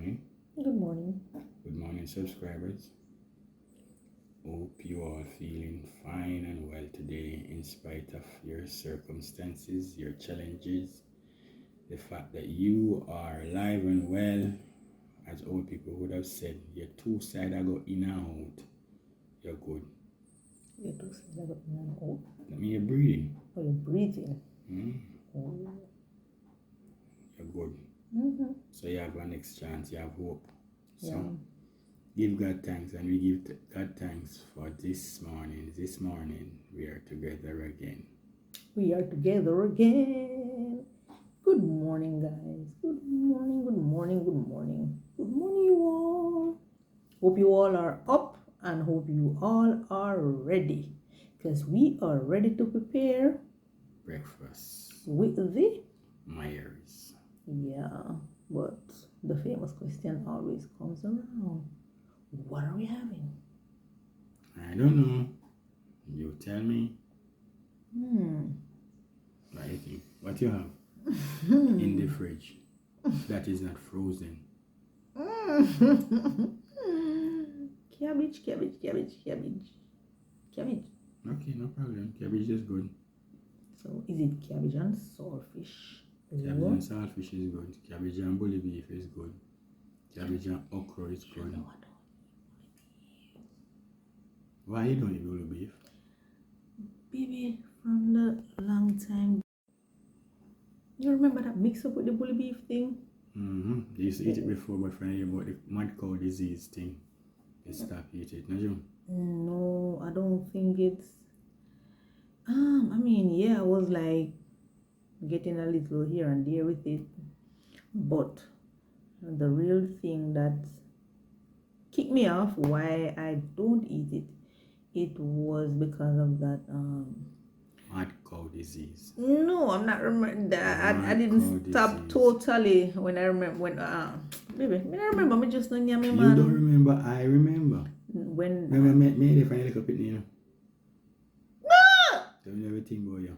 morning. Good morning. Good morning, subscribers. Hope you all feeling fine and well today in spite of your circumstances, your challenges, the fact that you are alive and well. As old people would have said, your two sides are go in and out. You're good. Your two sides are in and out. That means you're breathing. Oh, you're breathing. Oh. You're good. So you have a next chance, you have hope. So give God thanks, and we give God thanks for this morning. This morning we are together again. We are together again. Good morning, guys. Good morning, good morning, good morning. Good morning, you all. Hope you all are up and hope you all are ready. Because we are ready to prepare breakfast with the Myers. Yeah, but the famous question always comes around. What are we having? I don't know. You tell me. What do you think? What you have in the fridge that is not frozen? Cabbage, cabbage, cabbage, cabbage. Cabbage. Okay, no problem. Cabbage is good. So is it cabbage and saltfish? Cabbage and saltfish is good. Cabbage and bully beef is good. Cabbage and okra is good. Why you don't eat bully beef? Baby, from the long time. You remember that mix up with the bully beef thing? You used to eat it before, but when you about the mad cow disease thing, you stop eating it, no you? No, I don't think it's I was like getting a little here and there with it, but the real thing that kicked me off why I don't eat it was because of that mad cow disease. No, I'm not remembering that. I didn't stop disease. Totally when I remember when baby, I remember me just don't man. You don't remember, I remember. When remember me if I look up it, you know. No! Tell me everything about you.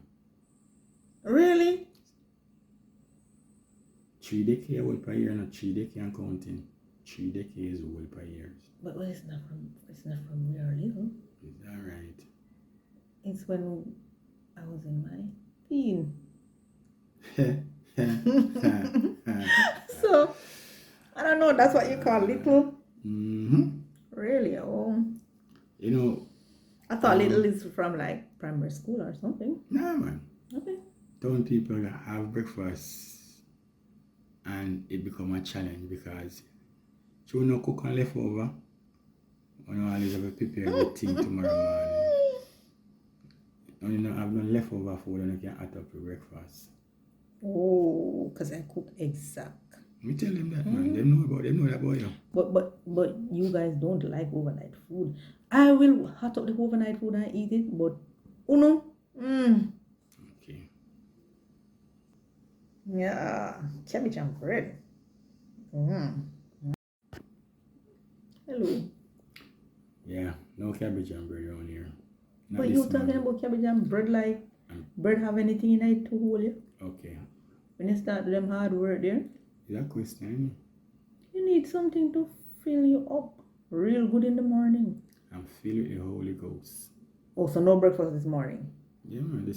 Really? 3 decades old per year, not 3 decades and counting. 3 decades old per year. But it's not from we are little. Is that right? It's when I was in my teen. So I don't know, that's what you call little? Really? Oh. You know, I thought little is from like primary school or something. Nah, man. Okay. Don't people have breakfast and it become a challenge because you no cook and leftover. You know, always have to prepare everything tomorrow morning. And you know, have no leftover food and you can add up for breakfast. Oh, because I cook exact. Me tell them that, man. They know that about you. But you guys don't like overnight food. I will hot up the overnight food and eat it, but Okay. Yeah, cabbage and bread. Hello. Yeah, no cabbage and bread around here. Not but you talking about cabbage and bread like bread have anything in it to hold you? Okay. When you start them hard work there, is that question? You need something to fill you up real good in the morning. I'm feeling the Holy Ghost. Oh, so no breakfast this morning? Yeah, man.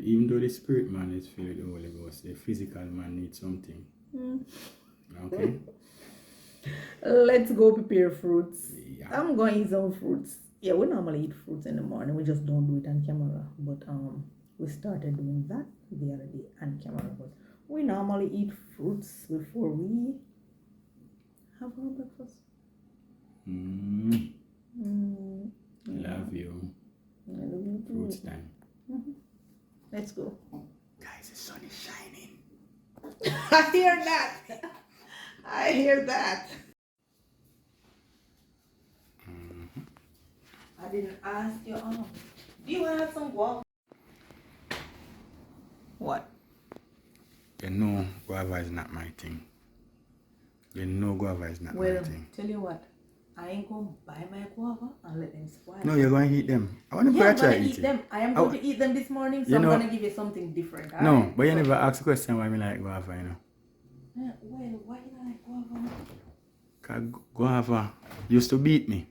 Even though the spirit man is feeling the Holy Ghost, the physical man needs something. Okay. Let's go prepare fruits. Yeah. I'm going to eat some fruits. Yeah, we normally eat fruits in the morning. We just don't do it on camera. But we started doing that the other day on camera. But we normally eat fruits before we have our breakfast. Love you. I love you too. Fruits time. Let's go. Guys, the sun is shining. I hear that. I hear that. I didn't ask you. Do you have some guava? What? You know, guava is not my thing. You know, guava is not my thing. Tell you what. I ain't going to buy my guava and let them spoil. No, you're going to eat them. I want to try eat them. I am going to eat them this morning, so I'm going to give you something different. No, but you never ask the question why I like guava, you know. Well, why do I like guava? 'Cause guava used to beat me.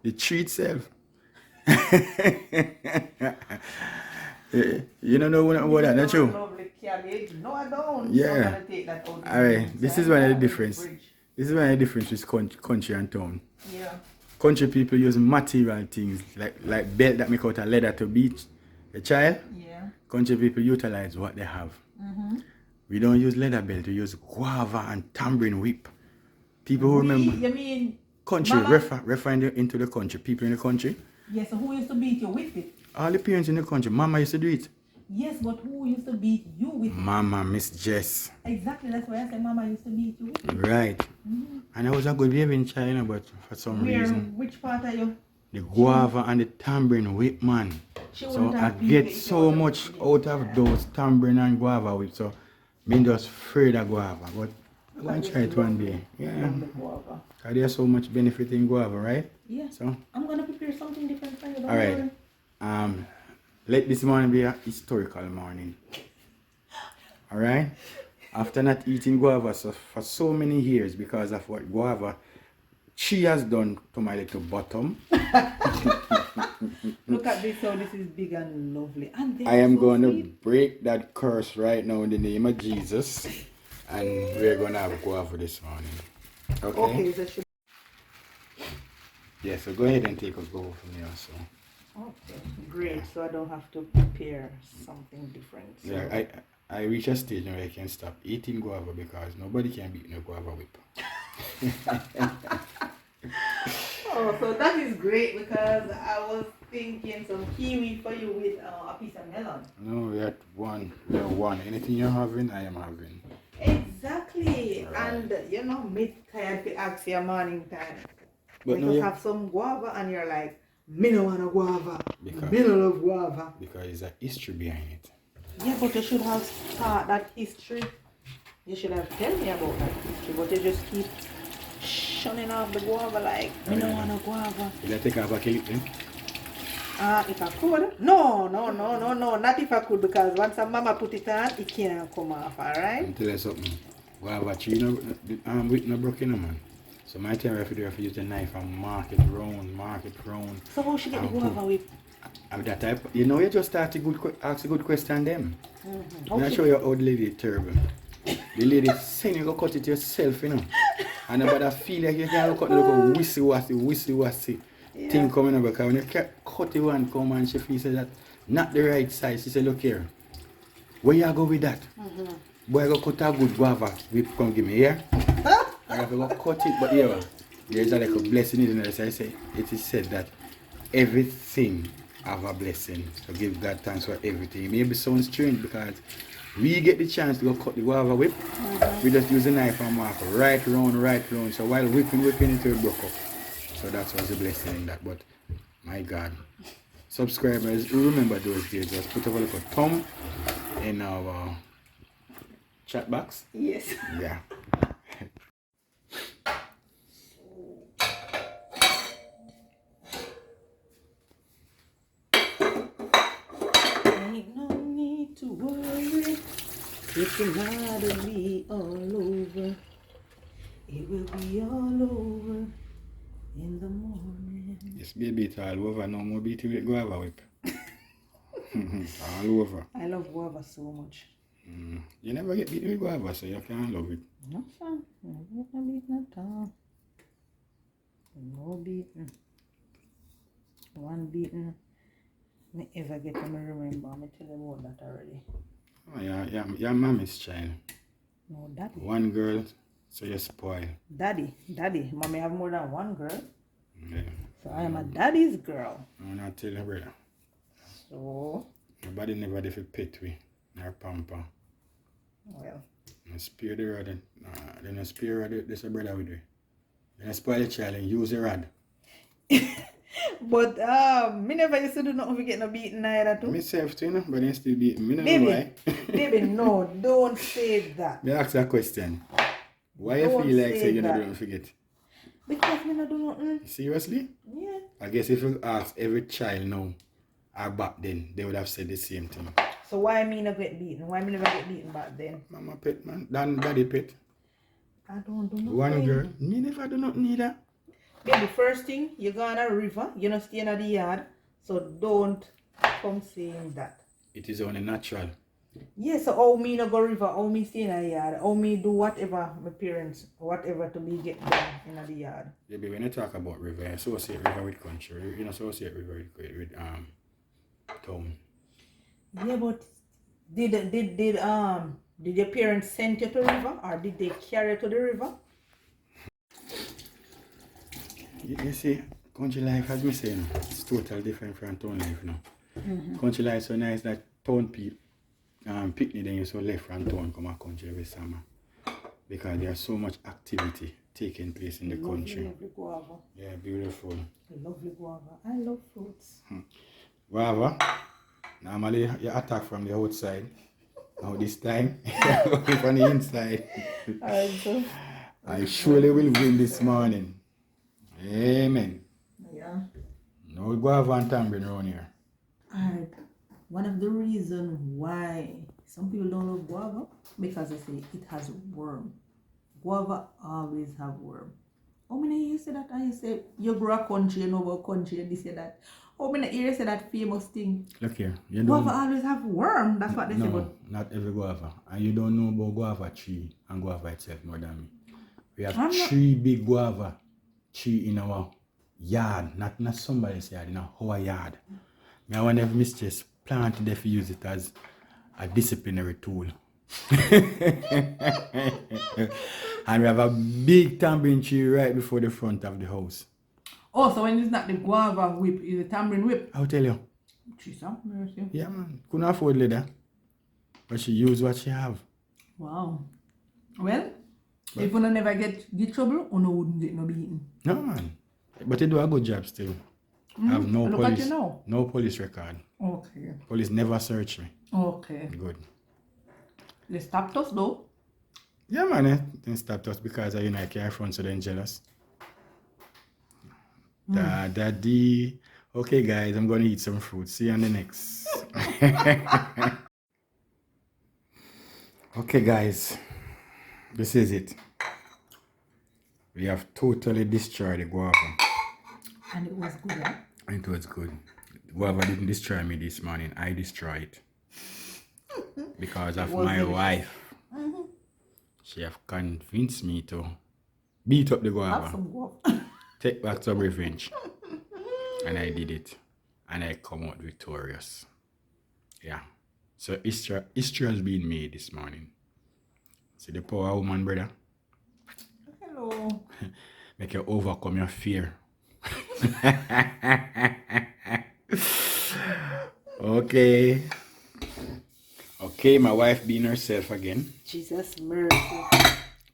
The tree itself. You don't know what about that, not true? Lovely cabbage. No, I don't. Yeah. So I'm gonna take that out. Alright, this is one of the difference. This is one of the difference with country and town. Yeah. Country people use material things like belt that make out of leather to beat a child. Yeah. Country people utilize what they have. We don't use leather belt, we use guava and tambourine whip. People who remember You mean country, Mama? refer into the country, people in the country. Yes, so who used to beat you with it? All the parents in the country, Mama used to do it. Yes, but who used to beat you with it? Mama, Miss Jess. Exactly, that's why I said Mama used to beat you with it. Right. And I was a good behaving child, you know, but for some reason, Which part are you? the guava and the tambourine whip, man. She So wouldn't I have beat get you if you so wasn't much beating out of those tambourine and guava whip. So me just afraid of guava, but I'm going to try it one day. Yeah. the guava. Because there's so much benefit in guava, right? Yeah. So, I'm gonna prepare something different for you. Don't alright. worry. Let this morning be a historical morning. Alright? After not eating guava for so many years because of what guava she has done to my little bottom. Look at this, how this is big and lovely. And I am so going to sweet. break that curse right now in the name of Jesus. And we're going to have guava this morning. Okay? Okay, that should. Yeah, so go ahead and take a go from here. So. Okay, great. So I don't have to prepare something different. So. Yeah, I reach a stage where I can stop eating guava because nobody can beat no guava whip. Oh, so that is great because I was thinking some kiwi for you with a piece of melon. No, we are one. We are one. Anything you're having, I am having. Exactly. Right. And you know, me tired to ask you morning time. But You no, just yeah, have some guava and you're like, me no want a guava. Because- Me no love guava. because there's a history behind it. Yeah, but you should have start that history. You should have tell me about that history, but you just keep shunning off the guava like, me no want a guava. Will I take off a clip then? If I could. No, not if I could, because once a mama put it on, it can't come off, alright? I'm telling you something. Guava tree no, with no broken no man. So my time I have to use the knife and mark it round. So how she get the guava whip? And that type, you know, you just start to ask a good question them. I'm not Okay. sure your old lady is terrible. The lady saying you go cut it yourself, you know. And about that feel like you can cut the little wissy Yeah. thing coming up because when you cut the one come and she feels that not the right size, she said, look here, where you go with that? Boy, I go cut a good guava, whip come give me here. I have to go cut it, but yeah, there's like a blessing in it. So I say, it is said that everything have a blessing. So give God thanks for everything. It may be sound strange because we get the chance to go cut the guava whip. We just use a knife and mark right round. So while whipping it will broke up. So that was a blessing in that. But my God, subscribers who remember those days, just put a little thumb in our chat box. Yes. Yeah. Ain't no need to worry. It's gonna be all over. It will be all over in the morning. Yes, baby, it's all over. No more beating with guava whip. All over. I love guava so much. You never get beaten with guava, so you can't love it. No, sir. Never beaten at all. No beaten. One beaten. Me ever get to me remember. Me tell you about that already. Oh, yeah, your mommy's child. No, daddy. One girl, so you spoil. Daddy. Mommy have more than one girl. Yeah. So I am a daddy's girl. I'm not tell you, brother. So, Nobody never did for pet we, nor pamper. well. And spear the rod. Then a spear rod, this a brother with you. Then a spoil the child and use the rod. But me never used to do nothing to get no beaten either too. Myself too, you know, but then still beating me. Don't know why. Baby, no, don't say that. Me ask you a question. Why you Don't feel like say say you that. don't forget? Because me not do nothing. Seriously? Yeah. I guess if you ask every child now, or back then, they would have said the same thing. So why me not get beaten? Why me never get beaten back then? Mama pet, man. Daddy pet. I don't do nothing. One girl, me never do nothing either. Baby, first thing, you go on a river, you not stay in the yard, so don't come saying that. It is only natural. Yes, so how me no go river, how me stay in the yard, how me do whatever my parents, whatever to me get done in the yard. Yeah, but when you talk about river, you associate river with country. You don't associate river with town. Yeah, but did your parents send you to the river, or did they carry you to the river? You see, country life, as me saying, it's totally different from town life now. Country life is so nice that town people picnic then you so left from town come a country every summer. Because there's so much activity taking place in the country. Lovely guava. Yeah, beautiful. Lovely guava. I love fruits. Guava, normally you attack from the outside. Now this time, you're looking from the inside. Alright, so. I surely will win this morning. Amen. Yeah. No guava and tamarind around here. Alright. One of the reasons why some people don't love guava, because they say it has worm. Guava always have worm. How many you say that? I say you grow a country, you know about country, and they say that. How many you say that famous thing? Look here. You Guava don't, always have worm. That's what they say. no, But not every guava. And you don't know about guava tree and guava itself more than me. We have three big guava tree in our yard, not somebody's yard, in our yard. I want every mistress planted if you use it as a disciplinary tool. And we have a big tamarind tree right before the front of the house. oh, so when it's not the guava whip, it's the tamarind whip. I'll tell you. Jesus, mercy. Yeah, man. Couldn't afford leather. But she used what she have. Wow. Well, if you never get trouble, you wouldn't get no beating. No, man. But they do a good job still. I have no Look police. at you now. No police record. Okay. Police never search me. Okay. Good. They stopped us though. Yeah, man. They stopped us because I care front, so they're jealous. Daddy. Okay, guys, I'm going to eat some fruit. See you on the next. Okay, guys. This is it. We have totally destroyed the guava. And it was good, huh? It was good. Guava didn't destroy me this morning. I destroyed it. Because of my wife. She have convinced me to beat up the guava. Have some guava. Take back some revenge. And I did it. And I come out victorious. Yeah. So history has been made this morning. See the power of woman, brother? Hello. Make you overcome your fear. Okay. Okay, my wife being herself again. Jesus mercy.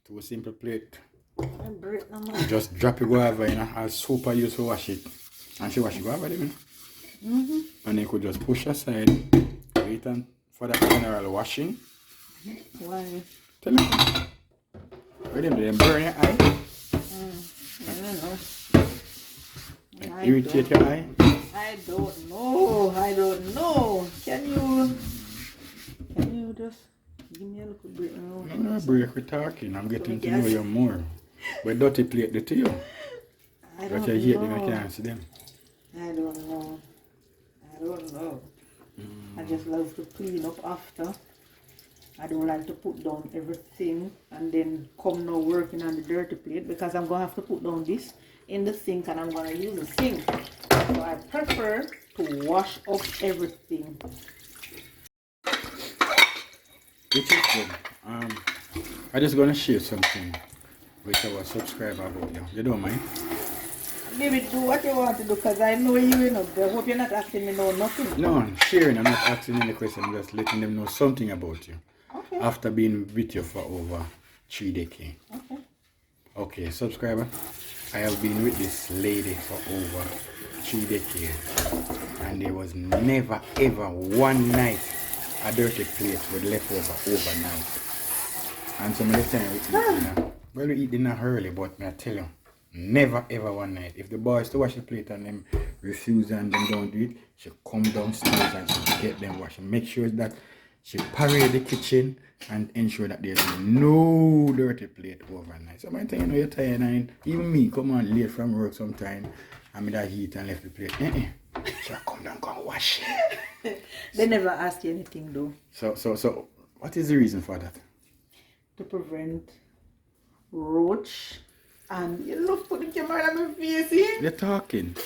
Two simple plate. I break no more. Just drop your guava in a soap I use to wash it. And she wash the guava then. And you could just push aside. Wait for the general washing. Why? Tell me. Wait them, they burn your eye. I don't know. Irritate your eye. I don't know. I don't know. Can you just give me a little break now? No break, we're talking. I'm getting to know you more. But dirty plate the to you. I But don't you hate them, know. you can't see them. I don't know. I just love to clean up after. I don't like to put down everything and then come now working on the dirty plate, because I'm going to have to put down this in the sink and I'm going to use the sink. So I prefer to wash up everything. Which is good. I'm just going to share something with our subscriber about you. You don't mind? Baby, do what you want to do, because I know you know. I hope you're not asking me no nothing. No, I'm sharing. I'm not asking any question. I'm just letting them know something about you. Okay. After being with you for over 3 decades. Okay. Okay, subscriber. I have been with this lady for over 3 decades. And there was never ever one night a dirty plate was left over overnight. And some of the time we eat dinner. Well, we eat dinner early, but I tell you, never ever one night. If the boys to wash the plate and them refuse and them don't do it, she come downstairs and she get them wash. Make sure that She parade the kitchen and ensure that there's no dirty plate overnight. So by the time you know you're tired, and even me come on late from work sometime, I'm in that heat and left the plate. So I come down, come wash. They never ask you anything though. So what is the reason for that? To prevent roach. And you love putting the camera on my face in. You're talking.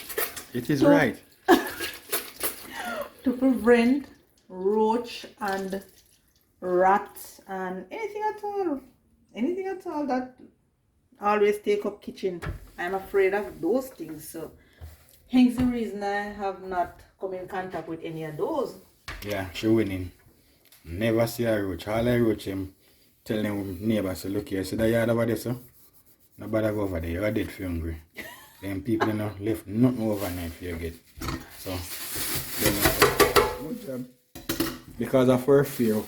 It is right. To prevent roach and rats and anything at all that always take up kitchen. I'm afraid of those things, so hence the reason I have not come in contact with any of those. Yeah, she winning. Never see a roach. All I roach him, tell them neighbors, so look here, see that yard over there, so nobody go over there, you're dead for hungry. Them people you know left nothing overnight for you get. So good job. Because of her fear,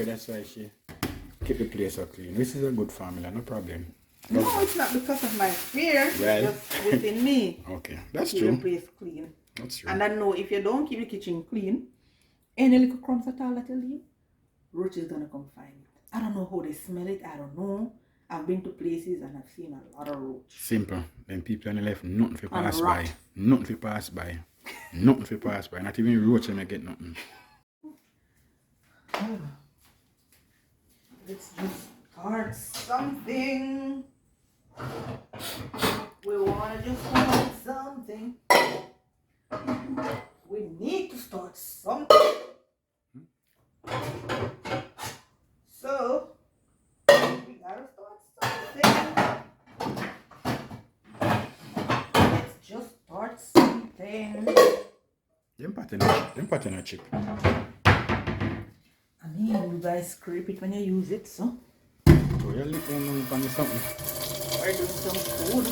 that's why she keep the place so clean. This is a good family, no problem. No, it's not because of my fear. Well. It's just within me. Okay, that's Keep true. the place clean. That's true. And I know if you don't keep the kitchen clean, any little crumbs at all that you leave, roach is gonna come find it. I don't know how they smell it. I don't know. I've been to places and I've seen a lot of roach. Simple. Then people on the left, nothing for pass by. rat. Nothing for pass by. Nothing for pass by. Not even roach and I get nothing. Let's just start something. We wanna just start something. We need to start something. So we gotta start something. Let's just start something. Them pattern a chip. I mean, you guys scrape it when you use it, so So you're looking on something. we're doing some food.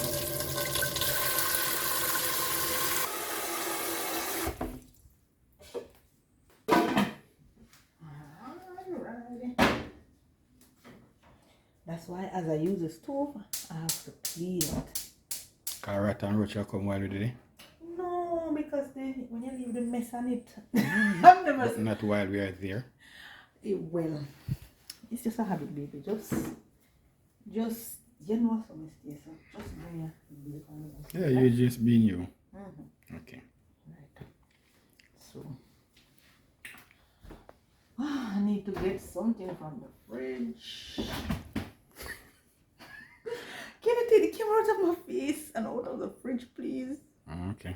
Alrighty. That's why as I use the stove, I have to clean it. Carrot and roach will come while we do it. No, because when you leave the mess on it, I've never But not while we are there. well, it's just a habit, baby. Just you know some mistakes. So just bring your baby on it. Yeah, you're just being you. Okay. Right. So I need to get something from the fridge. Can you take the camera out of my face and out of the fridge, please? Okay.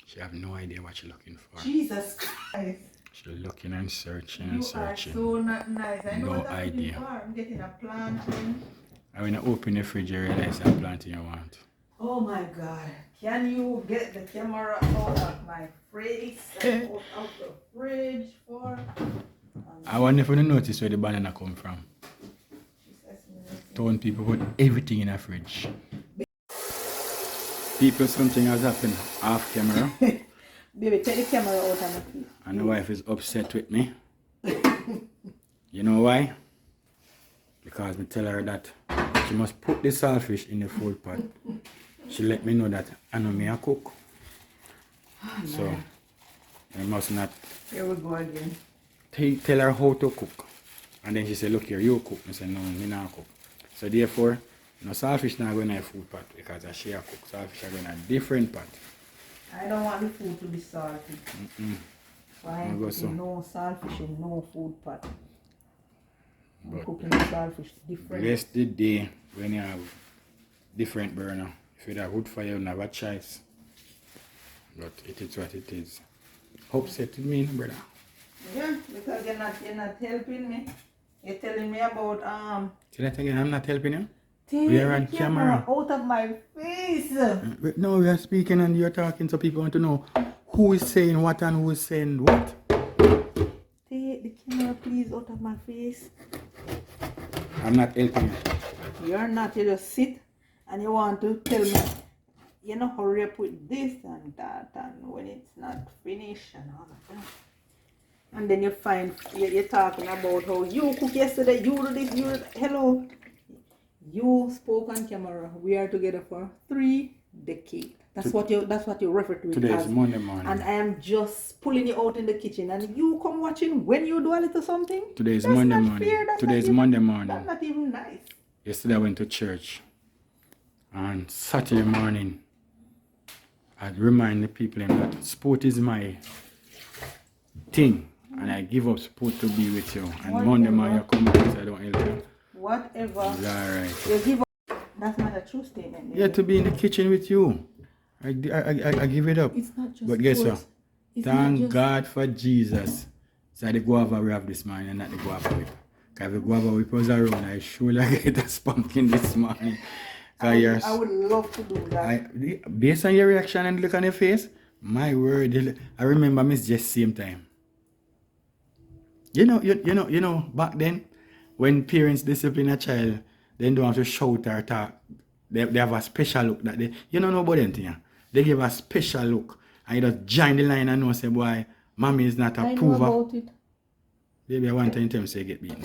She have no idea what she's looking for. Jesus Christ. She's looking and searching You and are searching. so not nice. I know No what I'm looking idea. for. I'm getting a plant in. And when you open the fridge, you realize that planting you want. Oh my God. Can you get the camera out of my face and out of the fridge for? I wonder if you notice where the banana come from. Town people put everything in a fridge. People, something has happened off camera. Baby, take the camera out of my face. And the wife is upset with me. You know why? Because I tell her that she must put the saltfish in the food pot. She let me know that I know me a cook. So I must not Here we go again. tell her how to cook. And then she said, look here, you cook. I said, no, me not cook. So therefore, no saltfish not going in a food pot because I share cook. Saltfish are going in a different pot. I don't want the food to be salty. So I am putting no saltfish in no food pot. I'm But cooking the saltfish different. bless the day when you have different burner. If you have wood fire, you don't have a choice. But it is what it is. Upset with me, brother. Yeah, because you're not helping me. You're telling me about Say that again, I'm not helping you? take We are on the camera camera. out of my face. No, we are speaking and you're talking, so people want to know who is saying what and who is saying what. Take the camera please out of my face. I'm not helping you. You're not, you just sit and you want to tell me, you know, hurry up with this and that, and when it's not finished and all of that. And then you find, you're talking about how you cook yesterday, you do this, you do that. Hello. You spoke on camera. We are together for 3 decades. That's what you refer to it Today as. is Monday morning. And I am just pulling you out in the kitchen, and you come watching when you do a little something. Today is That's Monday not morning. fair. That's Today not is even- Monday morning. That's not even nice. Yesterday I went to church. And Saturday morning, I'd remind the people that sport is my thing. And I give up sport to be with you. And Whatever. Monday morning you come back and say I don't help you. Whatever. It's alright. You give up. That's not a true statement. Yeah, to be in the kitchen with you. I give it up. It's not just But guess what? sports. It's not Thank just- God for Jesus. So the guava we have this morning and not the guava whip. Because if the guava whip was around, I surely get a spanking this morning. I would love to do that. Based on your reaction and look on your face, my word, I remember Miss Jess same time. You know, back then, when parents discipline a child, they don't have to shout or talk. They have a special look that they, you don't know about them thing. They give a special look. And you just join the line and know, say, boy, mommy is not a I know prover. about it. Baby, one time tell me say get beaten.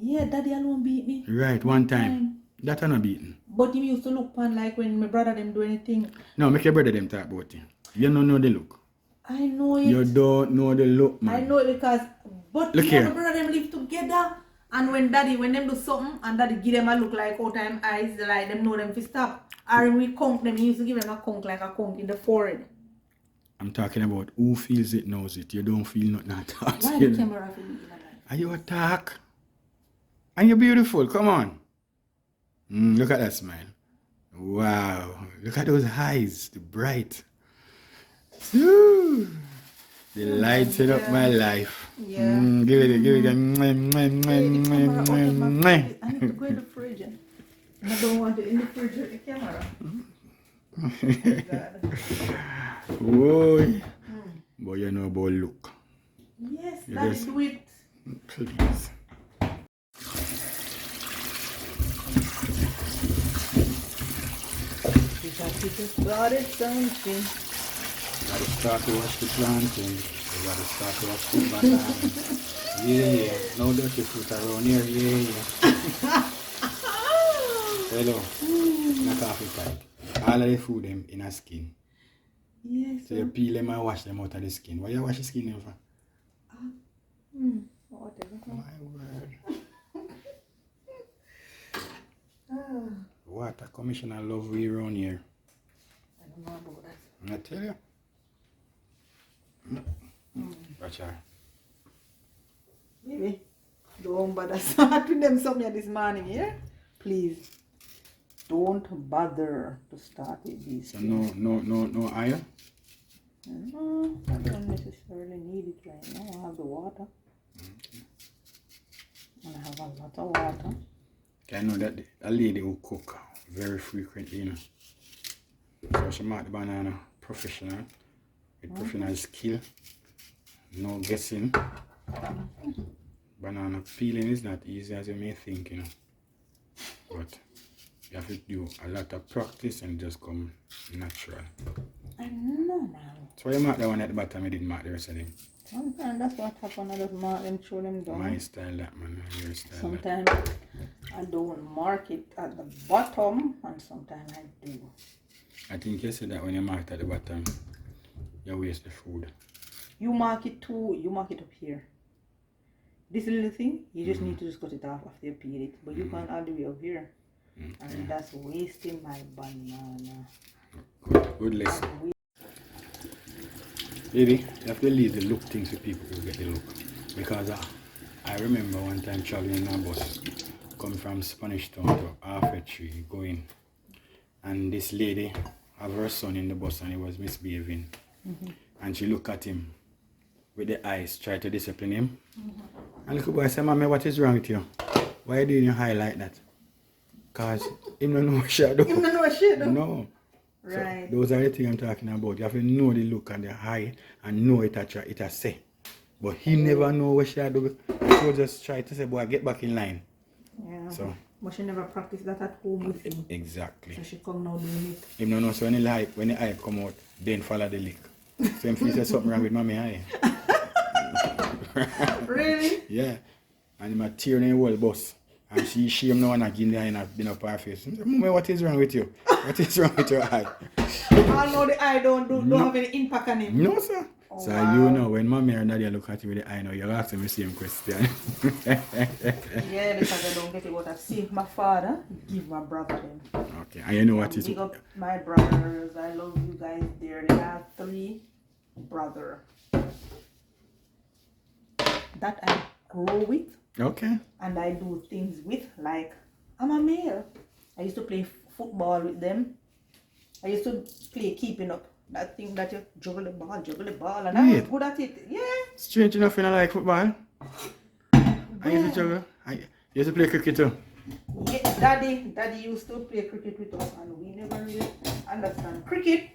Yeah, daddy alone beat me. Right, one time. That are not beaten. But him used to look pan like when my brother them do anything. No, make your brother them talk about it. You don't know the look. I know it. You don't know the look, man. I know it because, but Look me here. and my brother them live together. And when them do something and daddy give them a look like out time eyes, like them know them to stop. Or when we conk them, he used to give them a conk like a conk in the forehead. I'm talking about who feels it knows it. You don't feel nothing at all. Why the camera feel it? Are you attack? And you're beautiful. Come on. Look at that smile. Wow. Look at those eyes. The bright. Woo. The lights it up my life. Yeah. Give it. I need to go in the fridge. I don't want it in the fridge with the camera. Oh, God. Boy. Boy, you know about look. Yes, You daddy just- do it. Please. Because he just started something. Gotta start to wash the plantain. You gotta start to wash the banana. Yeah. No dirty fruit around here. Yeah. Hello. Not half the pipe. All of the food them in a skin. Yes. So you peel them and wash them out of the skin. Why you wash the skin them for? Whatever. My word. Water commissioner love we around here. I don't know about that. I tell you. Watch her. Baby, don't bother start with them something this morning, yeah? Please. Don't bother to start with these. So no iron? No, I don't necessarily need it right now. I have the water. And I have a lot of water. I know that a lady who cook very frequently, you know. So she marked the banana professional, with professional skill, no guessing. Banana peeling is not easy as you may think, you know. But you have to do a lot of practice and just come natural. I know now. So you mark that one at the bottom, you didn't mark the rest of them. Sometimes that's what happens. I just mark them, throw them down. My style that, man, your style that. Sometimes I don't mark it at the bottom, and sometimes I do. I think you said that when you mark at the bottom, you waste the food. You mark it up here. This little thing, you just need to just cut it off after you peel it. But you can't all the way up here. And that's wasting my banana. Good lesson. Baby, you have to leave the look things to people who get the look. Because I remember one time traveling in a bus, coming from Spanish Town to Halfway Tree, going. And this lady have her son in the bus and he was misbehaving. And she looked at him with the eyes, tried to discipline him. And the little boy said, Mommy, what is wrong with you? Why are you doing your eye like that? Because him don't know what she do. You don't know what she do? No. Right. So those are the things I'm talking about. You have to know the look and the eye and know it a say. But he never know what she do. He will just try to say, boy, get back in line. Yeah. So But she never practiced that at home with him. exactly. So she come now doing it. Him no know so when the eye come out, then follow the lick. So him feel say something wrong with mommy eye. Really? Yeah. And him a tear in the whole bus. And she shame no one again there and been up her face. Mummy, what is wrong with you? What is wrong with your eye? I know the eye don't have any impact on him. No, sir. Oh, so wow. you know, when mommy or daddy look at you with the eye now, you're asking the same question. Yeah, because I don't get it. What I've seen my father give my brother them. Okay, and you know what is... Big up my brothers. I love you guys dearly. I have 3 brothers that I grow with. Okay. And I do things with, like I'm a male. I used to play football with them. I used to play keeping up. That thing that you juggle the ball, and I was good at it. Yeah. Strange enough, you know, like football. I used to juggle. You used to play cricket too. Yeah, daddy used to play cricket with us, and we never really understand cricket.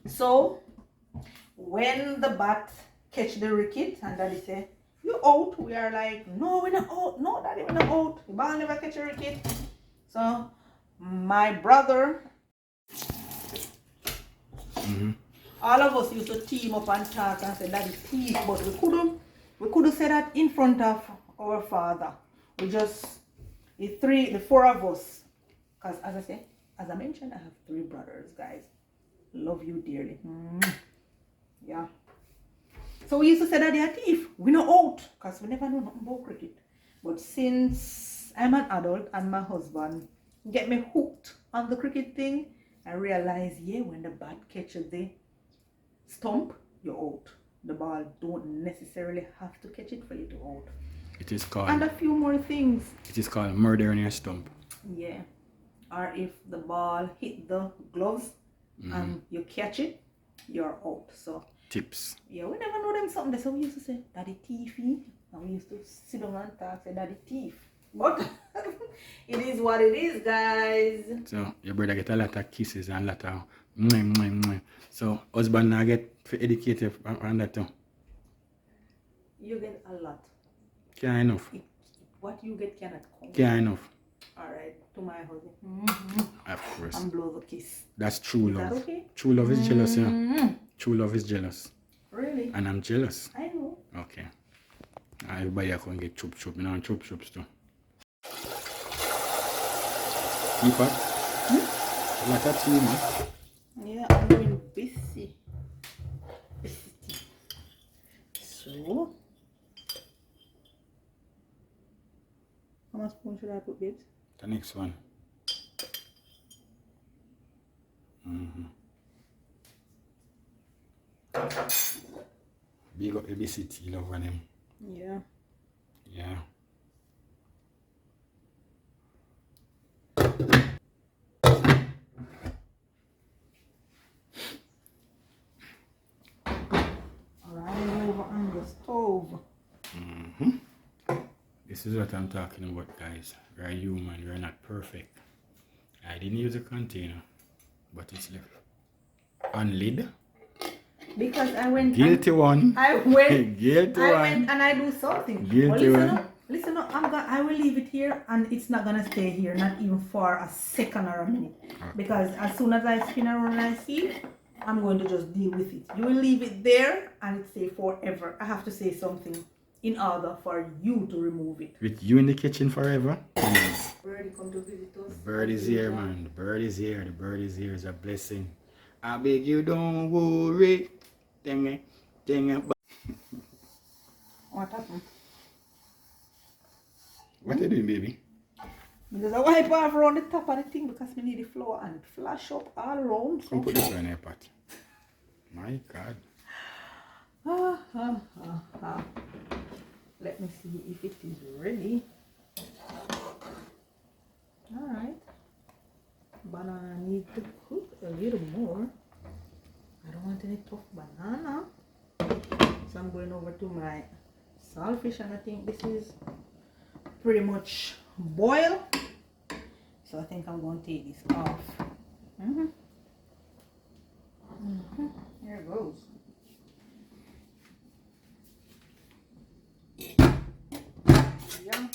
So when the bat catch the wicket and daddy say, "You out," we are like, "No, we're not out. No, daddy, we're not out. The ball never catch a wicket." So my brother, all of us used to team up and talk and say, "Daddy, thief," but we couldn't say that in front of our father. We just the 4 of us, because as I mentioned, I have 3 brothers, guys. Love you dearly. Yeah. So we used to say that they are thief. We know out, because we never know nothing about cricket. But since I'm an adult and my husband get me hooked on the cricket thing, I realize, yeah, when the bat catches the stump, you're out. The ball don't necessarily have to catch it for you to out. It is called... And a few more things. It is called murder in your stump. Yeah. Or if the ball hit the gloves and you catch it, you're out. So tips. yeah, we never know them something. So we used to say, "Daddy thiefy," and we used to sit down and talk, say, "Daddy thief." But it is what it is, guys. So your brother get a lot of kisses and a lot of mwah, mwah, mwah. So husband now get educated on that too. You get a lot. Can't enough. What you get cannot count. Can't enough. Alright, to my husband. Of course. And blow the kiss. That's true love. Is that okay? True love is jealous, you know. True love is jealous. Really? And I'm jealous. I know. Okay. Everybody can get chup chup. You know, chup chups too. Teapot? Like a tea, man. Yeah, I'm doing busy. So, how much spoon should I put, babes? The next one. Big up ABCT, love on him. Yeah. Yeah. Right over on the stove. This is what I'm talking about, guys. We're human, we're not perfect. I didn't use a container, but it's left on lid. Because I went. Guilty one. I went. Guilty I one. went and I do something. Guilty well, one. Listen up. I will leave it here, and it's not gonna stay here, not even for a second or a minute. Because as soon as I spin around and I see it, I'm going to just deal with it. You will leave it there, and it stay forever. I have to say something in order for you to remove it. With you in the kitchen forever. Birdie come to visit us. The bird is here, man. The bird is here. The bird is here. It's a blessing. I beg you, don't worry. Dang it. Dang it. What happened? What are you doing, baby? Because I wipe off around the top of the thing because we need the flour and it flash up all around. Come put this one in your pot. My God. Let me see if it is ready. Alright. Banana need to cook a little more. I don't want any tough banana. So I'm going over to my saltfish, and I think this is pretty much boiled. So I think I'm going to take this off. Here it goes. Yeah.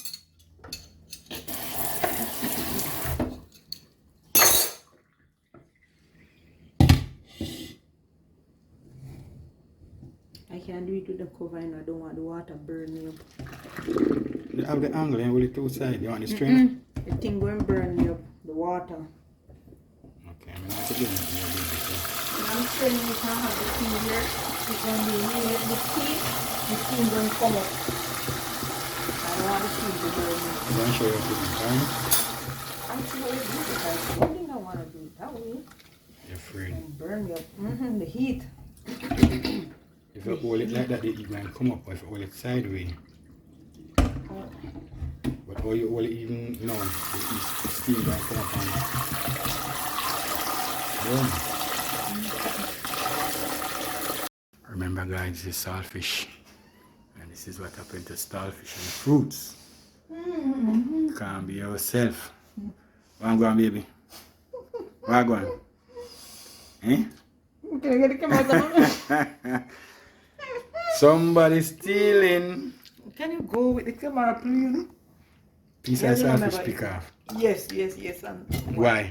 I can't do it with the cover, and I don't want the water burn me up. have the angle and hold it to the side. You want the string? The thing going burn me up, the water. Okay, I'm going to do it. I'm saying you can't have the tea here. It's going to be really the steam going to come up. I don't want the steam to burn me. I'm going to show you how to do it. I'm sure it's good because I don't think I want to do it that way. You're afraid. And burn me up. The heat. If you hold it like that, it will come up. If you hold it sideways. But all you hold it even now, the steam will come up on it. Remember guys, this is saltfish. And this is what happened to starfish and fruits. Can't be yourself. Where go on, baby? Where go on? Eh? Can I get the camera? Somebody stealing. Can you go with the camera, please? Piece of saltfish pick off. Yes. Why?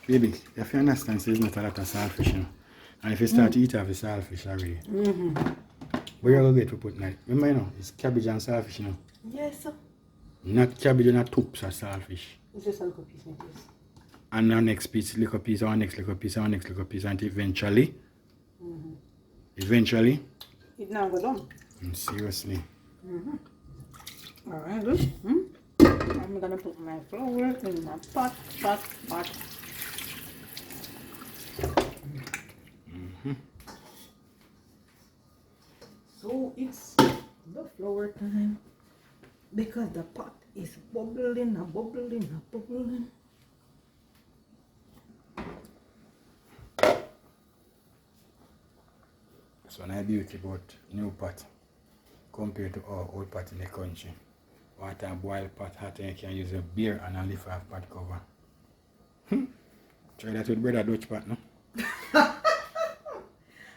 Baby, if you understand, there's not a lot of saltfish now. And if you start to eat off the saltfish already, where you going to get to put night? Remember, you know, it's cabbage and saltfish, you know. Yes, sir. Not cabbage and tubes of saltfish. It's just a little piece, please. And the next piece, little piece, our next little piece, our next little piece, and eventually, It now go down. Seriously. Alright, good. I'm gonna put my flour in my pot. So it's the flour time because the pot is bubbling. So now beauty about new pot compared to our old pot in the country. Water boil pot hot and you can use a beer and a leaf off pot cover. Try that with bread or Dutch pot, no?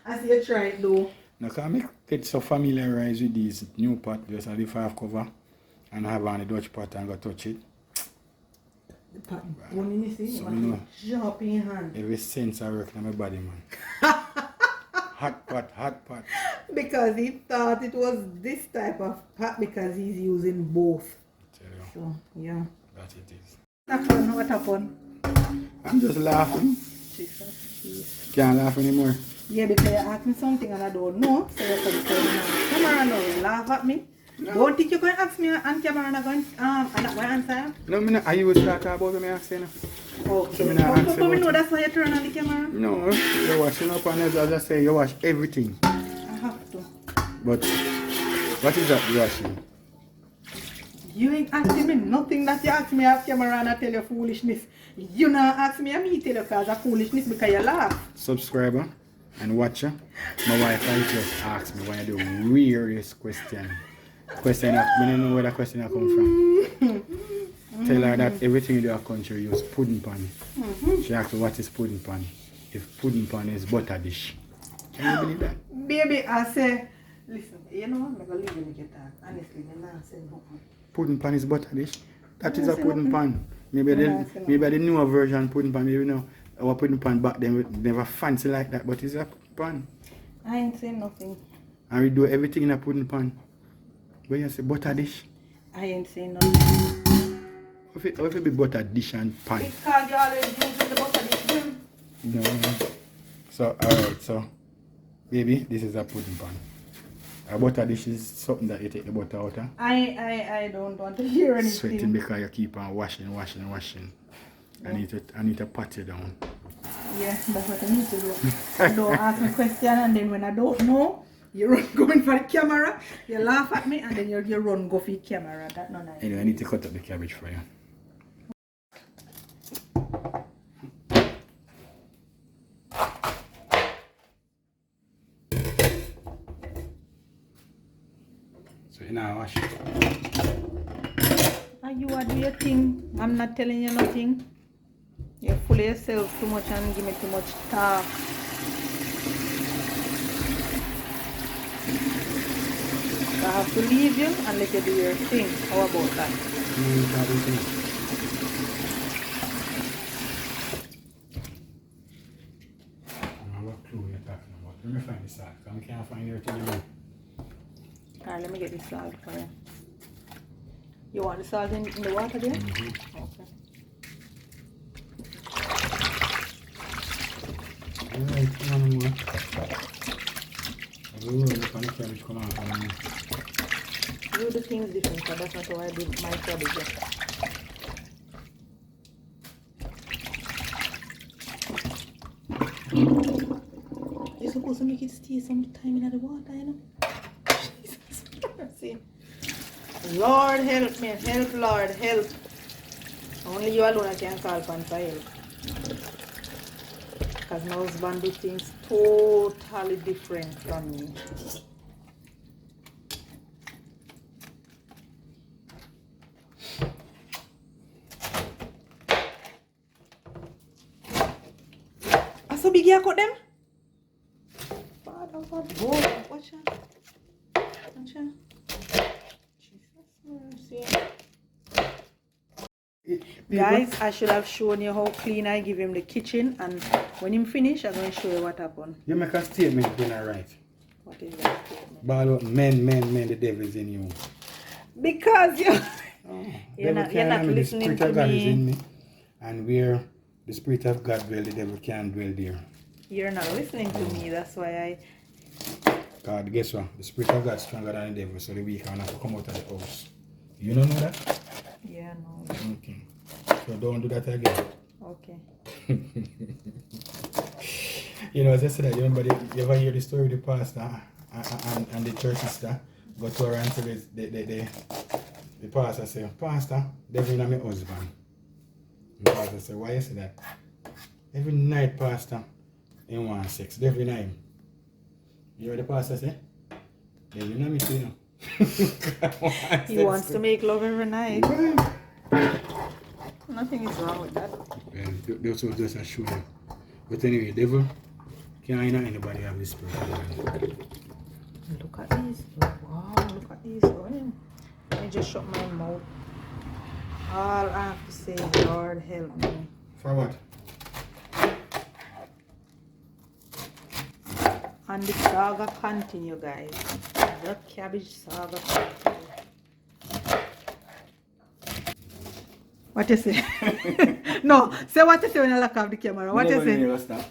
I see you try it though. Now can make it so familiarized with these new pot, just a leaf off cover and have on the Dutch pot and go touch it. The pot burning, you see? So you know, jump in your hand. every sense I work in my body, man. Hot pot. Because he thought it was this type of pot because he's using both. Tell you, So, yeah. that it is. What happened? I'm just laughing. Jesus. Can't laugh anymore. Yeah, because you asked me something and I don't know. So you're going to tell me now. Camera now, you laugh at me. No. Don't think you're going to ask me on camera and I'm going to answer. No, me not, are you start talk about me asking? Okay. So me not answer But we know that's why you turn on the camera. No, you're washing up and I just say you wash everything. I have to. But what is that you washing? You ain't asking me nothing that you ask me off camera and I tell you foolishness. You not ask me and me tell you because of foolishness because you laugh. Subscriber and watcher, my wife I just asked me one of the weirdest question. Question that I don't know where the question I come from. Tell her that everything in the country use pudding pan. She asked me what is pudding pan. If pudding pan is butter dish. Can you believe that? Baby, I say, listen, you know, I'm going to leave you to get that. Honestly, I'm not saying nothing. Pudding pan is butter dish. That is a pudding pan. Maybe the newer version pudding pan, maybe now our pudding pan back then never fancy like that, but it's a pudding pan. I ain't saying nothing. And we do everything in a pudding pan. When you say butter dish, I ain't saying nothing. if it be butter dish and pan. It's called you always using the butter dish. No. So alright, so baby, this is a pudding pan. A butter dish is something that you take the butter out of. I don't want to hear anything. Sweating because you keep on washing. Yeah. I need to pat you down. Yeah, that's what I need to do. Don't ask me a question and then when I don't know, you run going for the camera, you laugh at me and then you run go for the camera. That's not nice. Anyway, I need to cut up the cabbage for you. So you now wash it. And you are doing your thing. I'm not telling you nothing. You fool yourself too much and give me too much talk. I have to leave you and let you do your thing. How about that? I have a clue you're talking about. Let me find the salt. I can't find it. Alright, let me get this salt for you. You want the salt in the water there? Mm-hmm. Okay. Alright, come on more. I will roll up on the cabbage, come on. You do things different, so that's not how I do my cabbage. You're supposed to make it stay some time in the water, you know? Jesus mercy. Lord help me, help Lord, help. Only you alone can call upon for help. Because my husband do things totally different from me. So big you cut them? Father God, whoa, watch out. Watch out. Jesus mercy. Guys, I should have shown you how clean I give him the kitchen, and when him finish, I'm going to show you what happened. You make a statement then alright. What is that statement? Ball up, men, the devil is in you. Because you... Oh, you're not listening the Spirit to of God is me. in me. And where the Spirit of God dwell, the devil can't dwell there. You're not listening to me, that's why I... God, guess what? The Spirit of God is stronger than the devil, so the weak can have to come out of the house. You don't know that? Yeah, no. Okay. So don't do that again. Okay. You know, as I said, you remember, you ever hear the story of the pastor and the church sister go to her and say, the pastor say, Pastor, devil in my husband. The pastor say, why you say that? Every night, Pastor, he wants sex. Devil in him. You hear what the pastor say? Devil in me too, you know. He wants to make love every night. Nothing is wrong with that. Well, that's what just I show you. But anyway, devil can't anybody have this spirit. Look at these. Wow, look at these. Let me just shut my mouth. All I have to say is, Lord help me. For what? And the saga continue, guys. The cabbage saga continue. What you say? No, say what you say when I look off the camera. What you say? Never stop.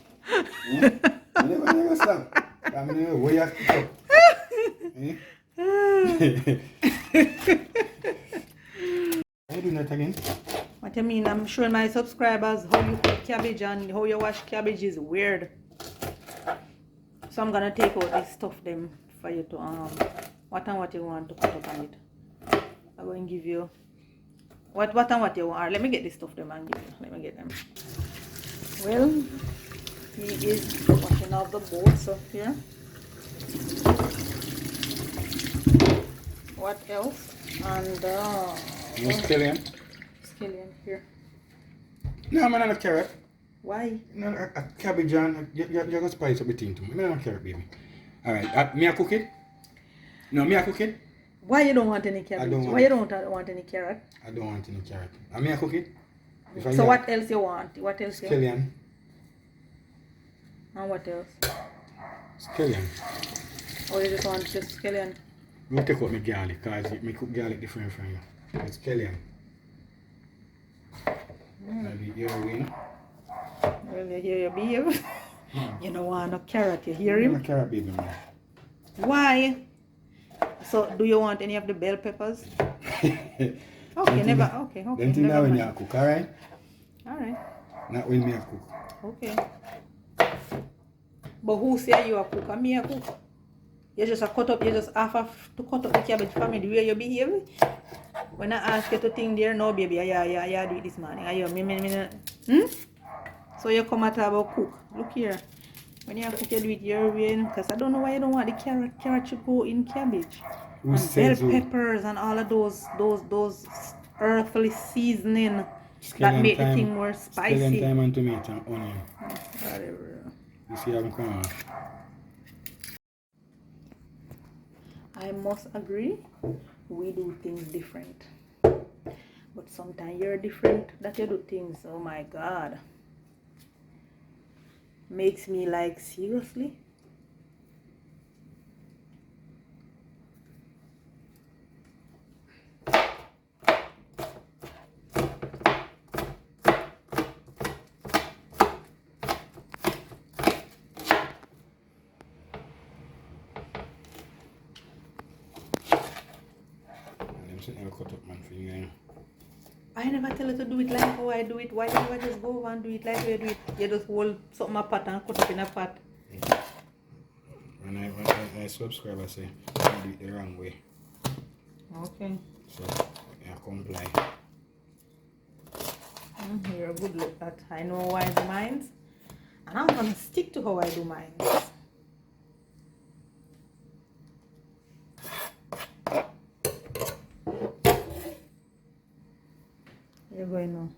Never stop. I mean, where you have to go? Are you doing that again? What you mean? I'm showing my subscribers how you cook cabbage and how you wash cabbage is weird. So I'm gonna take out this stuff them for you to what and what you want to put up on it. I'm going to give you what and what you want. Let me get this stuff them and give you. Let me get them. Well, he is washing off the boats up here. What else? And scallion. Scallion here. No, I'm not a carrot. Why? No, a cabbage and you're going to spice up the thing too. I'm not a carrot, baby. Alright, me I cook it? No, me I cook it? Why you don't want any cabbage? Why you don't want any carrot? I don't want any carrot. And me I cook it? So what else you want? What else you want? Scallion. And what else? Scallion. Or you just want just scallion? We'll take out my garlic because me cook garlic different from you. It's scallion. Maybe you're away. Well, you hear your babe. You don't want no carrot, you hear him? I'm a carrot baby, man. Why? So, do you want any of the bell peppers? Okay, never. Okay. Don't think that when you cook, alright? Alright. Not when me a cook. Okay. But who say you a cook and me a cook? You just a cut up, you just have to cut up the cabbage for me the way you behave. When I ask you to think there, no baby, yeah, do it this morning. So you come at about cook. Look here. When you cook, you do it your way. Because I don't know why you don't want the carrot. Carrot should go in cabbage. Who and said bell peppers and all of those earthly seasoning that make the thing more spicy. Scallion thyme and tomato and onion. Whatever. You see how I'm coming on? I must agree, we do things different. But sometimes you're different that you do things, oh my God. Makes me like, seriously? sit and cut up man for you, you know. I never tell you to do it like how I do it. Why you never just go over and do it like how you do it? You just hold something apart and cut up in a pot. When I subscribe, I say I do it the wrong way. Okay. So I comply. You're a good look at I know how I do mine. And I'm gonna stick to how I do mine. You're going now.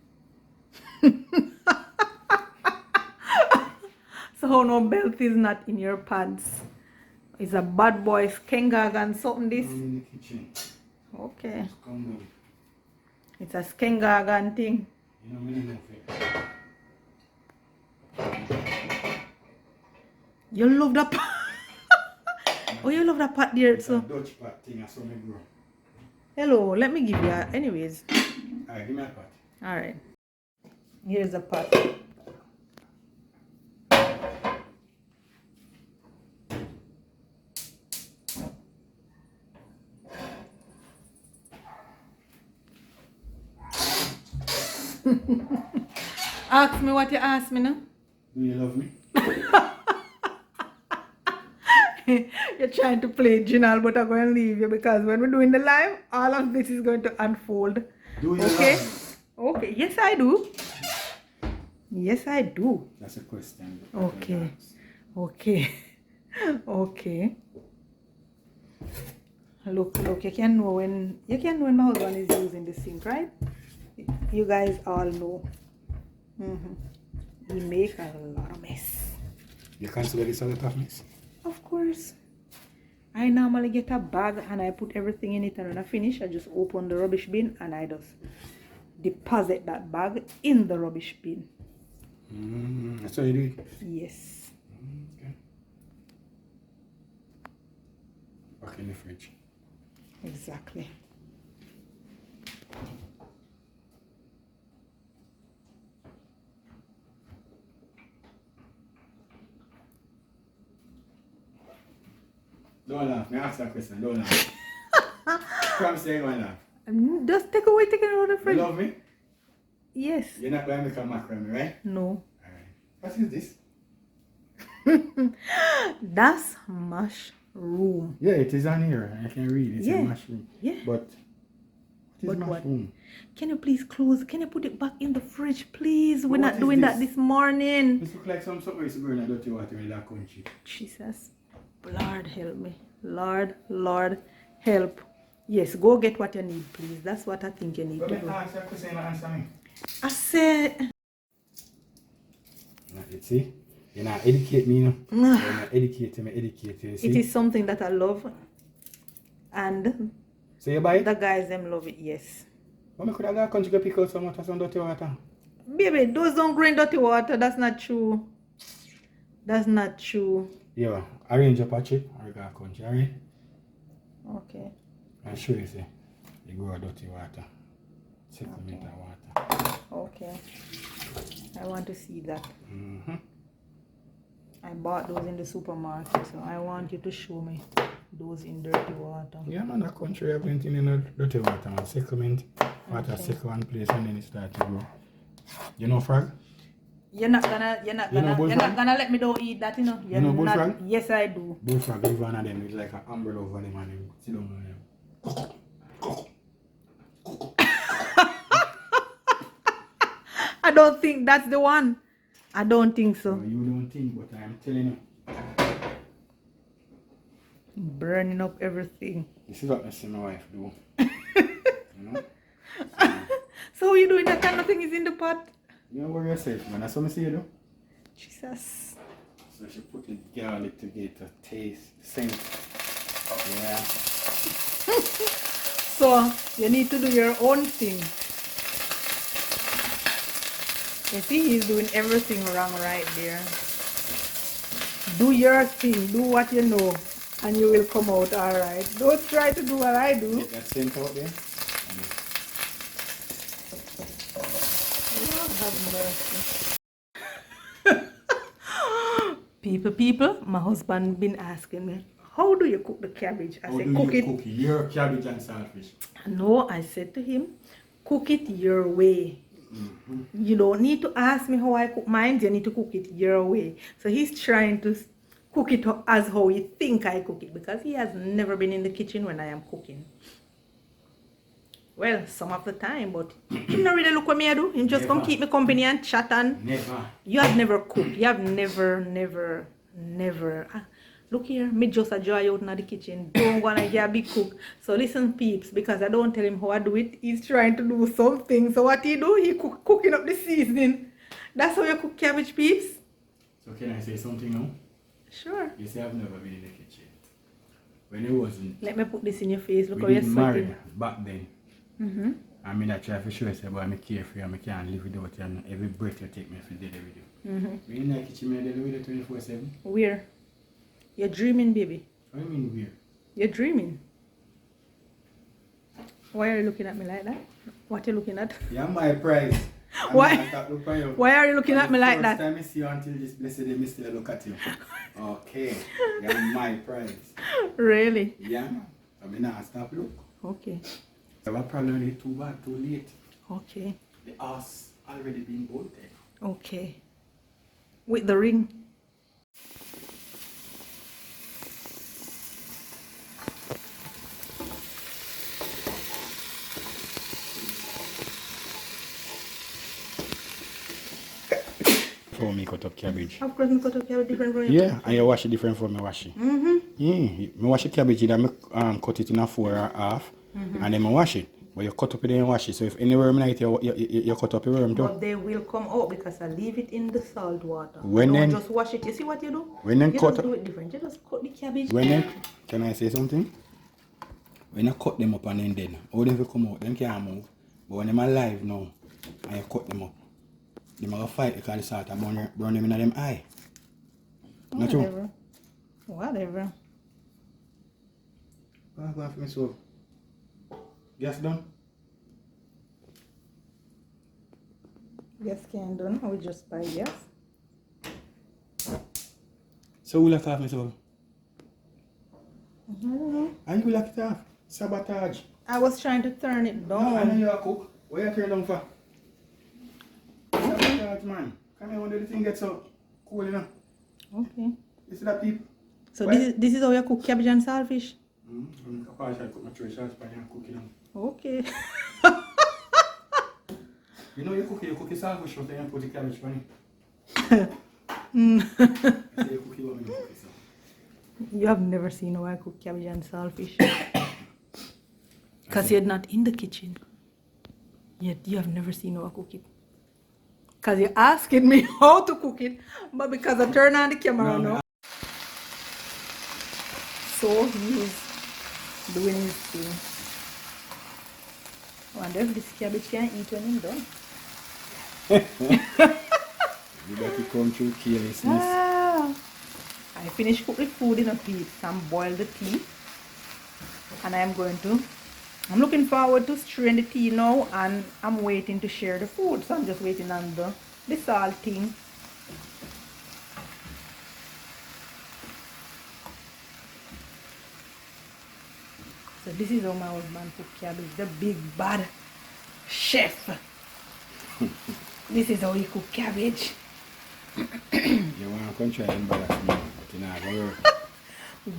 So how no belt is not in your pants? It's a bad boy skengag and something this. I'm in the kitchen. Okay. Just come down. It's a skengag and thing. You know, me no know it. You love that pot. Oh, you love that pot there. It's So a Dutch pot thing, I saw me grow. hello, let me give you a, anyways. Alright, give me a pot. Alright. Here's the pot. Ask me what you asked me now. Do you love me? You're trying to play Ginal, but I'm going to leave you because when we're doing the live, all of this is going to unfold. Do you Okay? love me? Okay. Yes, I do. Yes, I do. That's a question. Okay. Okay. Okay. Look, you can know when my husband is using the sink, right? You guys all know. He make a lot of mess. You consider this a lot of mess? Of course. I normally get a bag and I put everything in it, and when I finish, I just open the rubbish bin and I just deposit that bag in the rubbish bin. That's how you do it? Yes. Okay. Back in the fridge. Exactly. Don't laugh. Me ask that question. Don't laugh. Promise you ain't gonna laugh. Just take it out of the You fridge. love me? Yes. You're not going to make a macaroni, right? No. Alright. What is this? That's mushroom. Yeah, it is on here. I can read. It's Yeah. a mushroom. Yeah. But what is But what? mushroom? Can you please close? Can you put it back in the fridge, please? We're What not is doing that this? this morning. This look like something used to go in a dirty water in that country. Jesus. Lord help me. Lord help. Yes, go get what you need, please. That's what I think you need But to me do. ask that question and answer me. I said, You see? You're not educate me, you know? You're not educating me, you see? it is something that I love. And So you buy it? the guys, them love it, yes. But I could have got a country to pick out some water, some dirty water. Baby, those don't grow in dirty water. That's not true. That's not true. Yeah, arrange your patch it, or go a country, alright? Okay. And show you, see. You grow a dirty water. 6 meter water. Okay. I want to see that. Mm-hmm. I bought those in the supermarket, so I want you to show me those in dirty water. Yeah, man, the country have plenty in the dirty water, man. Settlement, water Okay. settle one place and then it start to grow. You know frog? You're not gonna let me don't eat that, you know. You know bullfrog? Yes, I do. Bullfrog, live one of them with like an umbrella over them and them sit down on them. I don't think that's the one. I don't think so. So you don't think, but I am telling you. Burning up everything. This is what I see my wife do. You know? So you doing that kind of thing is in the pot? You know worry yourself, man. That's what I see you do. Jesus. So she put the garlic to get a taste, scent. Yeah. So you need to do your own thing. You see, he's doing everything wrong right there. Do your thing, do what you know, and you will come out alright. Don't try to do what I do. Get that scent out there. Lord have mercy. People, my husband been asking me, how do you cook the cabbage? I said, cook it. Cook your cabbage and saltfish? No, I said to him, cook it your way. You don't need to ask me how I cook mine. You need to cook it your way. So he's trying to cook it as how he think I cook it, because he has never been in the kitchen when I am cooking. Well, some of the time, but he don't really look what me I do. He just gonna keep me company and chat and... Never. You have never cooked. You have never. Look here, me just a joy out in the kitchen. Don't wanna get a big cook. So listen, peeps, because I don't tell him how I do it. He's trying to do something. So what he do? He cooking up the seasoning. That's how you cook cabbage, peeps. So can I say something now? Sure. You say I've never been in the kitchen. When it wasn't... Let me put this in your face because we you're didn't sweating. marry back then. I mean, I try for sure, say, boy, I'm carefree, I can't live without you, and every breath you take me for dead every day. We in the kitchen, me deal with it 24/7. Where? You're dreaming, baby. What do you mean where? You're dreaming. Why are you looking at me like that? What are you looking at? Yeah, my prize. Why are you looking at me like that? First time I see you until this blessed day, I still look at you. Okay, you're my prize. Really? Yeah, I mean, I stop look. Okay. I have a problem with it too bad, too late. Okay. The ass already been bolted. Okay. With the ring. For me cut up cabbage. Of course, me cut up cabbage different from you. Yeah, and you wash it different from me wash it. Yeah, me wash the cabbage and I cut it in a 4.5 and then I wash it. But you cut up it and wash it. So if any worm in it, you cut up your worm too. But they will come out because I leave it in the salt water. When Don't then, just wash it. You see what you do? When then you cut just do it different. You just cut the cabbage. When then, can I say something? When you cut them up and then how they will come out, them can't move. But when they're alive now, and you cut them up, they might fight because the salt and burn them in them eye. Not true? Whatever. Whatever. Go on for me, so. Gas done? Gas can done. I will just buy gas. So who lock off me, so? I don't know. And you lock it off? Sabotage. I was trying to turn it down. No, I know you're a cook. What you turn down for? Sabotage, man. Come here when the thing gets so cool, you know. Okay. You see that people? So this is how you cook cabbage and saltfish? I'm going to cook my choice pan and cook it down. Okay. You know you cook saltfish and then you put the cabbage pan it. I say you cook it when you cook it, so. You have never seen how I cook cabbage and saltfish. Because you're not in the kitchen. Yet you have never seen how I cook it. Because you're asking me how to cook it, but because I turn on the camera now. So he's doing his thing. I wonder if this cabbage can eat when he's done. You got to come through carelessness. Ah, I finished cooking the food in a piece and boil the tea. And I'm looking forward to strain the tea now, and I'm waiting to share the food. So I'm just waiting on the salt thing. So this is how my husband cook cabbage, the big bad chef. This is how he cook cabbage. You want to come try and embarrass me, but you know, I go work.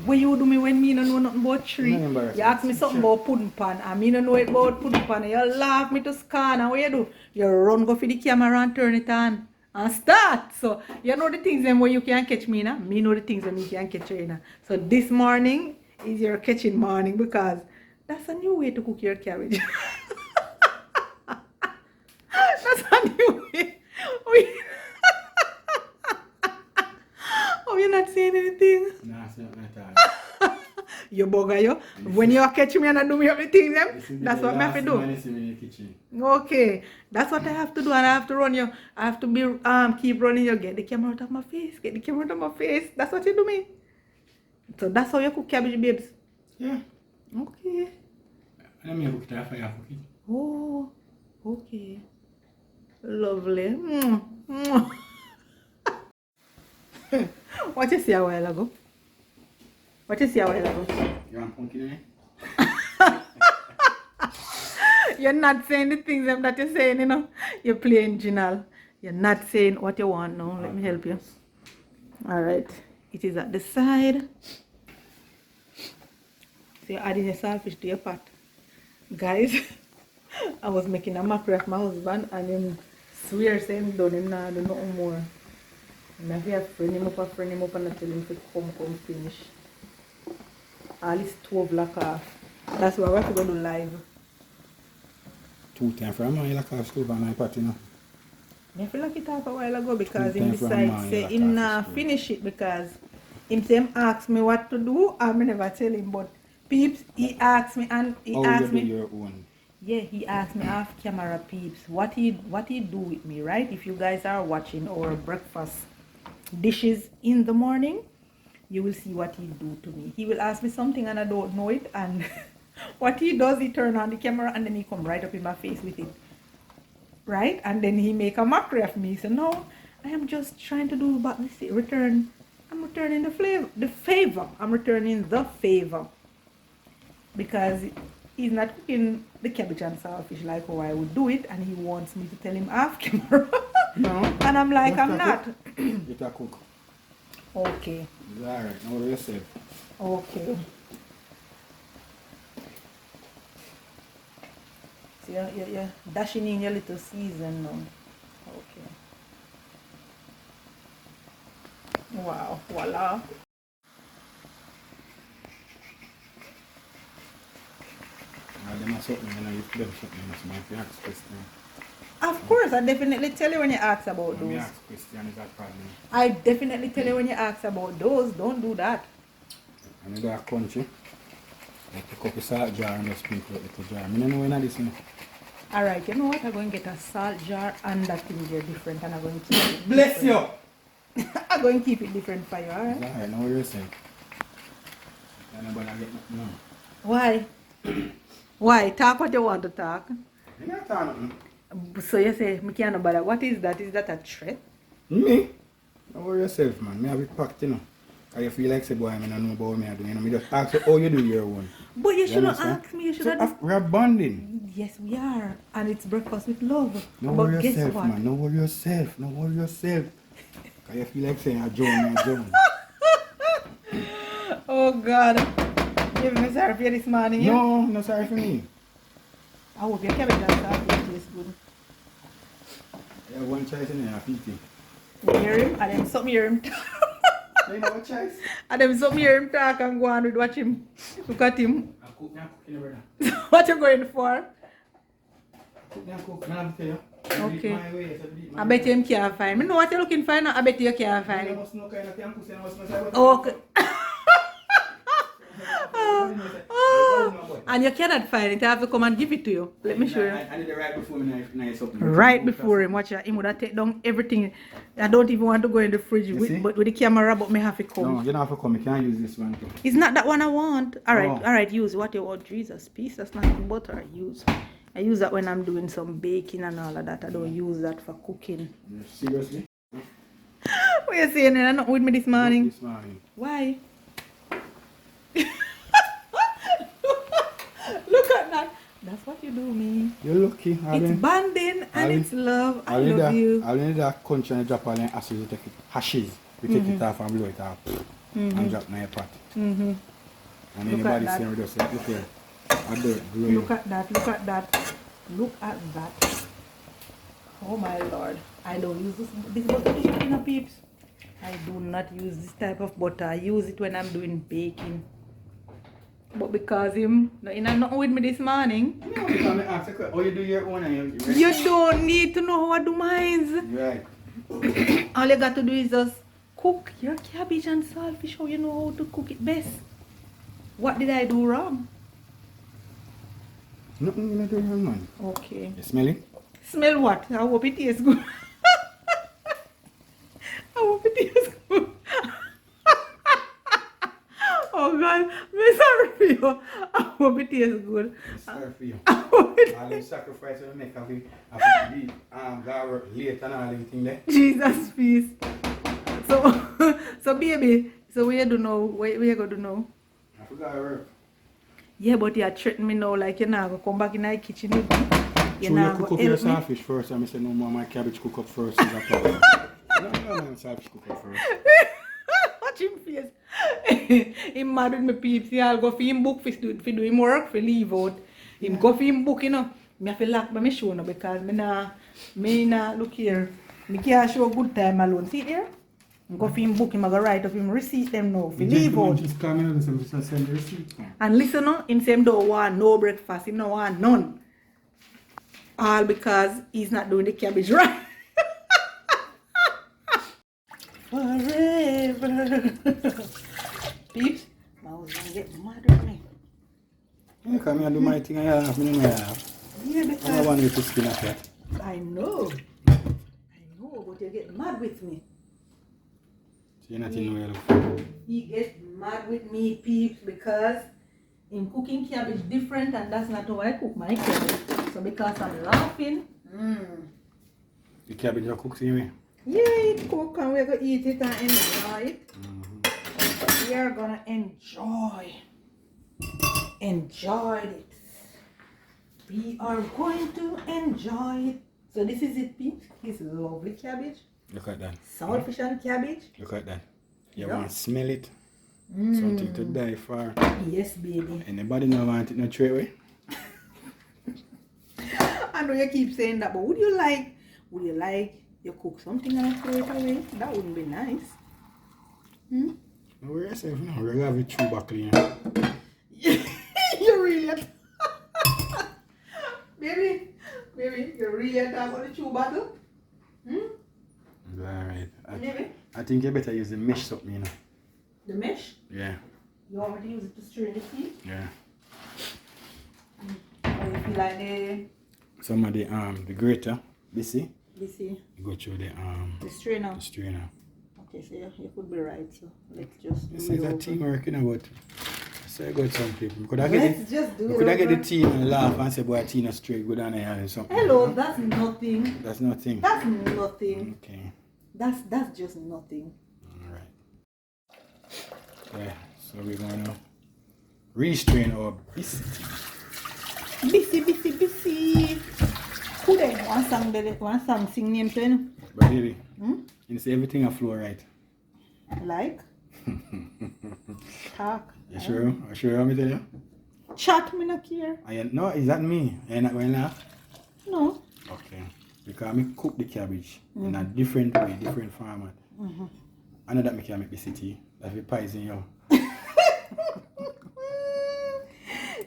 What you do me when me don't know nothing about tree? No, embarrassing. You ask me something about pudding pan and me don't know it about pudding pan and you laugh me to scan, and what you do? You run go for the camera and turn it on and start. So you know the things them where you can catch me now. Me know the things that me can catch you now. So this morning is your catching morning because that's a new way to cook your cabbage. That's a new way. Oh, you're not saying anything? Nah, it's not at all. You bugger you. When you catch me and I do me up the things, that's what I have to do. In the kitchen. Okay, that's what I have to do, and I have to run you. I have to be keep running you. Get the camera out of my face. Get the camera out of my face. That's what you do me. So that's how you cook cabbage, babes. Yeah. Okay. Let me cook it after you cook it. Oh, okay. Lovely. Mm. Mm. What you say a while ago? What you see a while ago? You want pumpkin in it? You're not saying the things that you're saying, you know. You're playing Ginal. You're not saying what you want now. Let me help you. Alright. It is at the side. So you're adding your saltfish to your pot. Guys, I was making a mockery of my husband and him swear saying done him now do nothing more. And I have to friend him up and I tell him to come finish. All his stove lock off. That's why we have to go do live. 2 times from my like a stove on my pot, you know. I feel like it off a while ago because Two him times from decide mine, say like him half nah a spoon. finish it because him say him ask me what to do and I never tell him, but peeps he asked me and he Oh, asked you do me your own. yeah, he asked me off camera, peeps, what he do with me, right? If you guys are watching our breakfast dishes in the morning, you will see what he do to me. He will ask me something and I don't know it, and what he does, he turn on the camera and then he come right up in my face with it, right? And then he make a mockery of me. So no, I am just trying to do but return. I'm returning the favor. I'm returning the favor because he's not cooking the cabbage and saltfish like how I would do it, and he wants me to tell him off camera. No. And I'm like, I'm not. You can cook. Okay. It's alright, know yourself. Okay. So you're dashing in your little season now. Okay. Wow. Voila. Them are something, you know, you them something, so if you ask question. Of course, I definitely tell you when you ask about When you those. ask question, is that problem? I definitely tell you when you ask about those. Don't do that. And you got a country, I pick up a salt jar and just sprinkle it with the jar. I don't know when I this, you know. Alright, you know what? I'm going to get a salt jar and that thing there different, and I'm going to keep it Bless different. you! I'm going to keep it different for you, alright? It's alright, know yourself. And nobody get nothing now. Why? Why? Talk what you want to talk. You not talk nothing. So you say, me can't bother. What is that? Is that a threat? Me? Don't worry yourself, man. Me have it packed, you know. Cause you feel like say, boy, I don't know about me, I do. You know, me just ask you how you do your one. But you should have understand? asked me. You should So have. we're bonding. Yes, we are. And it's breakfast with love. Don't But worry guess yourself, what? man. Don't worry yourself. Don't worry yourself. Cause you feel like saying, I join, I join. Oh, God. You've been sorry for you this morning, yeah? No, no sorry for me. I hope your cabbage and saltfish tastes good. I have one choice in there, I feel it. You hear him? And then something hear him talk. You know what choice? And then something hear him talk and go on with watch him. Look at him. I cook, I'm cooking, brother. What you going for? Cook, I'm cooking, I have to tell you. Okay. My way, so do it my I bet way. him can't find. Me know what you're looking for now. I bet you can't find You it. must know kind of thing, cook, you must know say, Okay. Oh. And you cannot find it. I have to come and give it to you. Let me show you. I did it right before me nice up. Right before him, watch out. Him would have take down everything. I don't even want to go in the fridge see? with the camera, but me have to come. No, you don't have to come. You can't use this one too. It's not that one I want. Alright, Oh. alright, use what you want. Jesus, peace. That's not butter I use. I use that when I'm doing some baking and all of that. I don't use that for cooking. Seriously? What you saying? You're not with me this morning. This morning. Why? Look at that. That's what you do, me. You're lucky. It's bonding and it's love. I love you. I'll need that country and drop all the ashes. You take it. Hashes. We take it off and blow it off. And drop in your pot. And anybody that. saying, we just say, look here. I do it. Blow Look it. at that. Look at that. Look at that. Oh my Lord. I don't use this butter in a peeps. I do not use this type of butter. I use it when I'm doing baking. But because him not with me this morning, No, because I ask you, how you do your own and you you don't need to know how I do mine. right. All you got to do is just cook your cabbage and saltfish how you know how to cook it best. What did I do wrong? Nothing you not do wrong, man. Okay. You smell it? Smell what? I hope it tastes good. I hope it tastes good. Oh God, I'm sorry for you. I hope it tastes good. Sorry for you. I hope it All the sacrifice we make of it, God late and all everything there. Jesus peace. So baby, so what you do now? What you gonna do now? forgot to work. Yeah, but you're threatening me now like you're not going to come back in the kitchen. You cook up your saltfish first, and I say no more my cabbage cook up first. No, saltfish cook up first. Watch him face. Him mad with me peeps. I'll go for him book for do him work for leave out. Him go for him book, you know. Me have to lock by my show now because me nah look here. Me can't show good time alone. See here? Go for him book him, I go write up him receipt them now for leave out. Just come in and send the receipt. And listen no, him say him don't want no breakfast, him don't want none. All because he's not doing the cabbage right. Forever. Peeps, my husband get mad with me. Yeah, come here and do my thing. I have me in my house. Yeah, because I want you to skin up that. I know, but you get mad with me. So you're not in the He gets mad with me, peeps, because in cooking cabbage different, and that's not how I cook my cabbage. So because I'm laughing, The cabbage you cook anyway? yeah, it cook and we're gonna eat it and enjoy it. We are gonna enjoy it. We are going to enjoy it. So this is it, peeps. It's lovely cabbage. Look at that. Saltfish and cabbage. Look at that. You Yeah. want to smell it? Something to die for. Yes, baby. Anybody know want it no tray away? I know you keep saying that, but would you like you cook something and throw it away? That wouldn't be nice. No worry yourself, no. We're gonna have it chew back clean. You really baby, you really talk about the chew bottle? Alright. Maybe. I think you better use the mesh something, you know. The mesh? Yeah. You want me to use it to strain the tea? Yeah. Or you feel like Some of the grater, busy. you Go through the strainer. the strainer. Okay, so you could be right. So let's just This do is it a over. teamwork, you know, but so I got some people. Could I Let's just do it could I get the over. team and laugh and say, boy, Tina straight, go down there and something. Hello, that's nothing. That's nothing. That's nothing. Okay. That's just nothing. Alright. Yeah, so we're gonna restrain our biscuit. Busy. Who then? One song sing name to you? But baby, you see everything will flow right. Like? Talk. You sure? You sure me tell you? Chat me not care. No, is that me? You're not going to laugh? No. Okay. Because I cook the cabbage in a different way, different format. I know that I can make the city. That's the pies in you.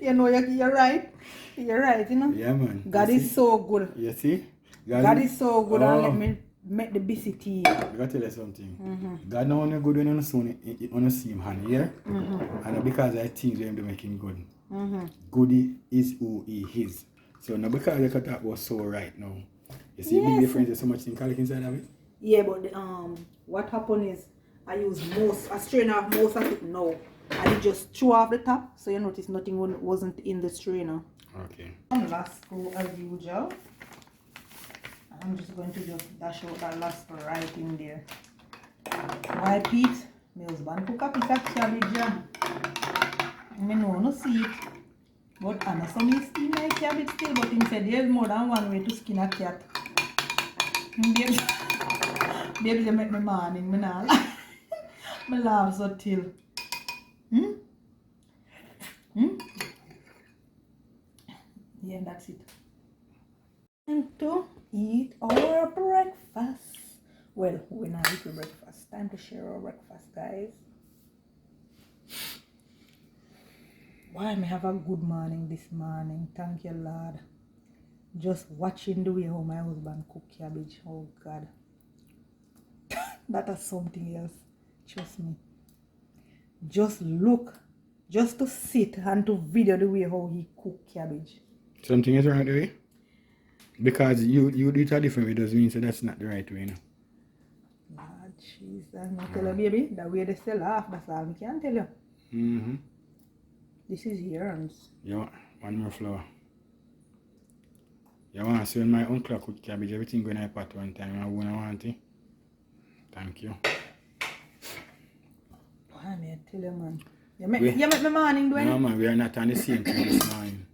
You know, you're right. You're right, you know. Yeah, man. God You is see? so good. You see? God is so good and let me make the busy tea. I gotta tell you something. God not only good when you see him hand here. And because I think them to make him good. Goody is who he is. So now because the cut was so right now. You see big difference, there's so much thing calic inside of it? Yeah, but what happened is I use I strain off most of it now. I did just threw off the top, so you notice nothing wasn't in the strainer. Okay. Last screw as usual. I'm just going to just dash out that last screw right in there. Why, Pete? My husband cook a piece of cabbage jam. I know no see it. But I know some steam my cabbage still, but he said there's more than one way to skin a cat. Baby, they make me morning, me nah laugh. Me laugh so till. Yeah, that's it. Time to eat our breakfast. Well, we're not eating breakfast. Time to share our breakfast, guys. Why me have a good morning this morning? Thank you, Lord. Just watching the way how my husband cook cabbage. Oh God. That is something else. Trust me. Just look. Just to sit and to video the way how he cook cabbage. Something is right way? Because you do it a different way doesn't mean so that's not the right way, you know. Lord Jesus. I tell you, baby, the way they sell off, that's all I can tell you. This is yours. You want one more flour. You want to see when my uncle cook cabbage, everything going to pot one time, I wouldn't want it. Thank you. Why me I tell you, man. You make me morning, do No, man, we are not on the same thing this morning.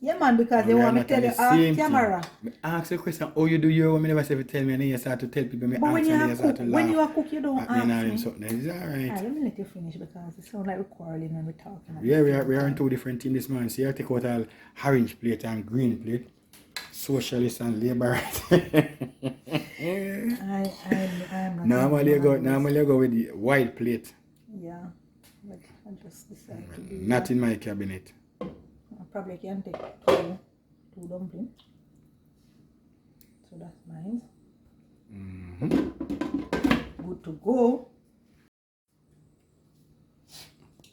Yeah, man, because they We are want me not to tell on you the off same camera. thing. Me ask the question, how you do your own? Me never say if you tell me, and then you start to tell people. Me But ask when and you then are you start cook, to when laugh. you are cook, you don't At me and ask him me. something. It's alright. Alright, let me let you finish because it sounds like we're quarreling when we're talking. Yeah, we are on two different things this morning. So you take out all orange plate and green plate. Socialist and laborers. I'm not. Normally you go with the white plate. Yeah, but I just decided to do Not that. in my cabinet. I probably can take two dumplings. So that's nice. Good to go.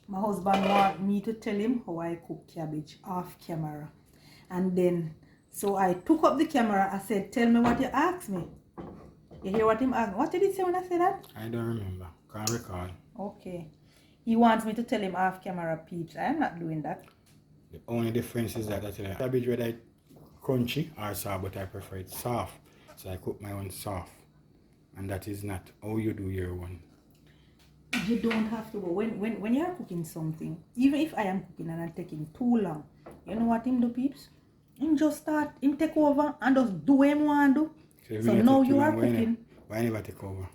My husband want me to tell him how I cook cabbage off camera. And then, so I took up the camera. I said, tell me what you asked me. You hear what him asked? What did he say when I said that? I don't remember. Can't recall. Okay. He wants me to tell him off camera, peeps. I am not doing that. The only difference is that I tell you, cabbage whether it's crunchy or soft, but I prefer it soft. So I cook my own soft. And that is not how you do your one. You don't have to go. When you're cooking something, even if I am cooking and I'm taking too long, you know what him do, peeps? Him just start, him take over and just do what him want to do. So now you are cooking. Why never take over?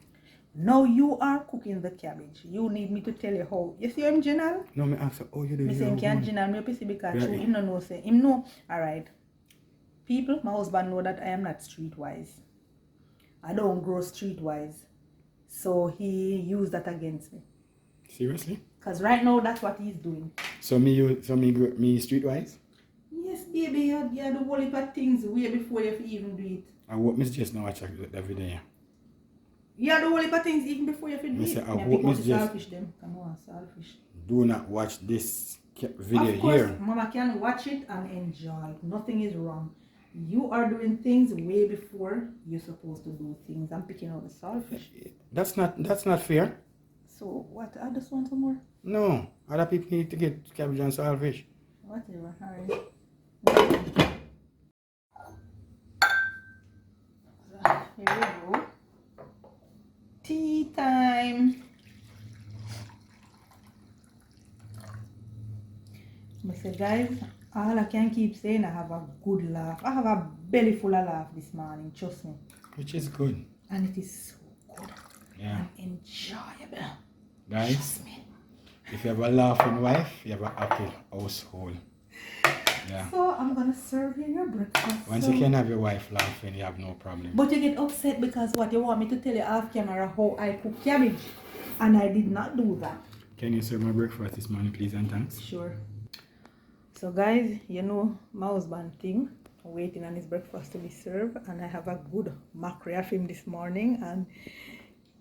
Now you are cooking the cabbage. You need me to tell you how. You see him, General? No, me ask her, oh, you do Me say your him can't own. General me PC because Yeah. him no know say. Him know. Alright. People, my husband know that I am not streetwise. I don't grow streetwise. So he used that against me. Seriously? Because right now that's what he's doing. So me streetwise? Yes, baby, you do whole heap of things way before you even do it. I hope Miss just now watch that video. You do whole heap of things even before you do Me it. say, I Me hope pick up Miss the Jess saltfish them. Come on, saltfish. do not watch this video Of course, here. Mama can watch it and enjoy. Nothing is wrong. You are doing things way before you're supposed to do things. I'm picking out the saltfish. That's not fair. So what? I just want some more. No, other people need to get cabbage and saltfish. Whatever. Alright. Here we go. Tea time. I say, guys, all I can keep saying, I have a good laugh. I have a belly full of laugh this morning, trust me. Which is good. And it is so good. Yeah. And enjoyable. Guys, Trust me. if you have a laughing wife, you have a happy household. Yeah. So I'm gonna serve you your breakfast. Once you can have your wife laughing, you have no problem. But you get upset because what you want me to tell you off camera how I cook cabbage. And I did not do that. Can you serve my breakfast this morning, please, and thanks? Sure. So guys, you know my husband thing, waiting on his breakfast to be served, and I have a good mackerel of him this morning, and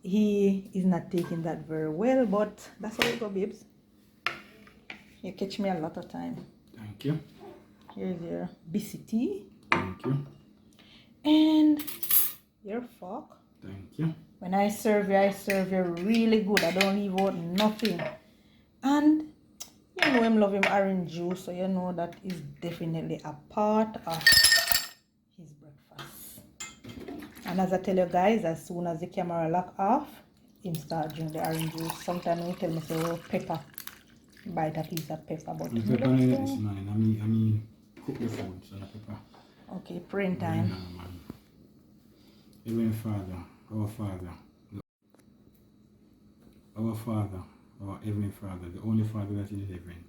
he is not taking that very well, but that's how it goes, babes. You catch me a lot of time. Thank you. Here's your BCT Thank you. and your fork. Thank you. When I serve you really good. I don't leave out nothing. And you know him love him orange juice, so you know that is definitely a part of his breakfast. And as I tell you guys, as soon as the camera lock off, him start drinking the orange juice. Sometimes he tell me say, oh, pepper. Bite a piece of pepper, but The pepper in it this morning. I mean, cook the food, so the pepper. okay, praying time. Yeah, man. Heavenly Father, our Father, our Heavenly Father, the only Father that is in heaven,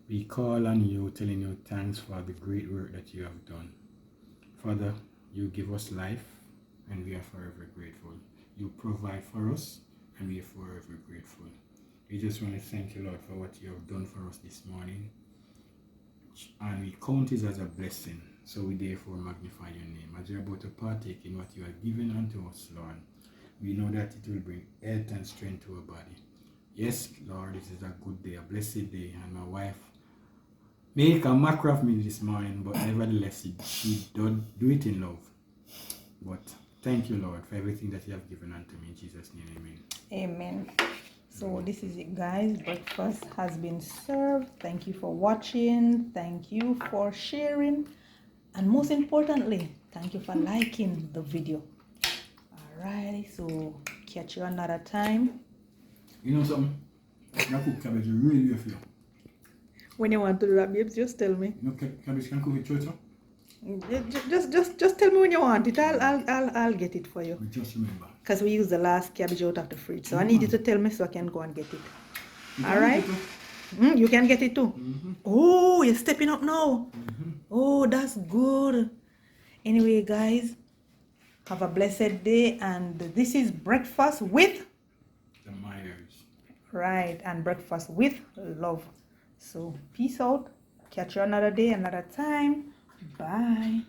we call on you, telling you thanks for the great work that you have done. Father, you give us life, and we are forever grateful. You provide for us, and we are forever grateful. We just want to thank you, Lord, for what you have done for us this morning. And we count it as a blessing. So we therefore magnify your name. As we are about to partake in what you have given unto us, Lord, we know that it will bring health and strength to our body. Yes, Lord, this is a good day, a blessed day. And my wife make a mackerel of me this morning, but nevertheless, she don't do it in love. But thank you, Lord, for everything that you have given unto me. In Jesus' name, amen. Amen. So this is it, guys. Breakfast has been served. Thank you for watching. Thank you for sharing. And most importantly, thank you for liking the video. Alright, so catch you another time. You know something? I cook cabbage really well for you. When you want to do that, babes, just tell me. No cabbage can cook it shorter. Just tell me when you want it. I'll get it for you. But just remember. Because we use the last cabbage out of the fridge. So I need you to tell me so I can go and get it. Alright? You can get it too. Oh, you're stepping up now. Oh, that's good. Anyway, guys, have a blessed day. And this is breakfast with The Myers. right, and breakfast with love. So peace out. Catch you another day, another time. Bye.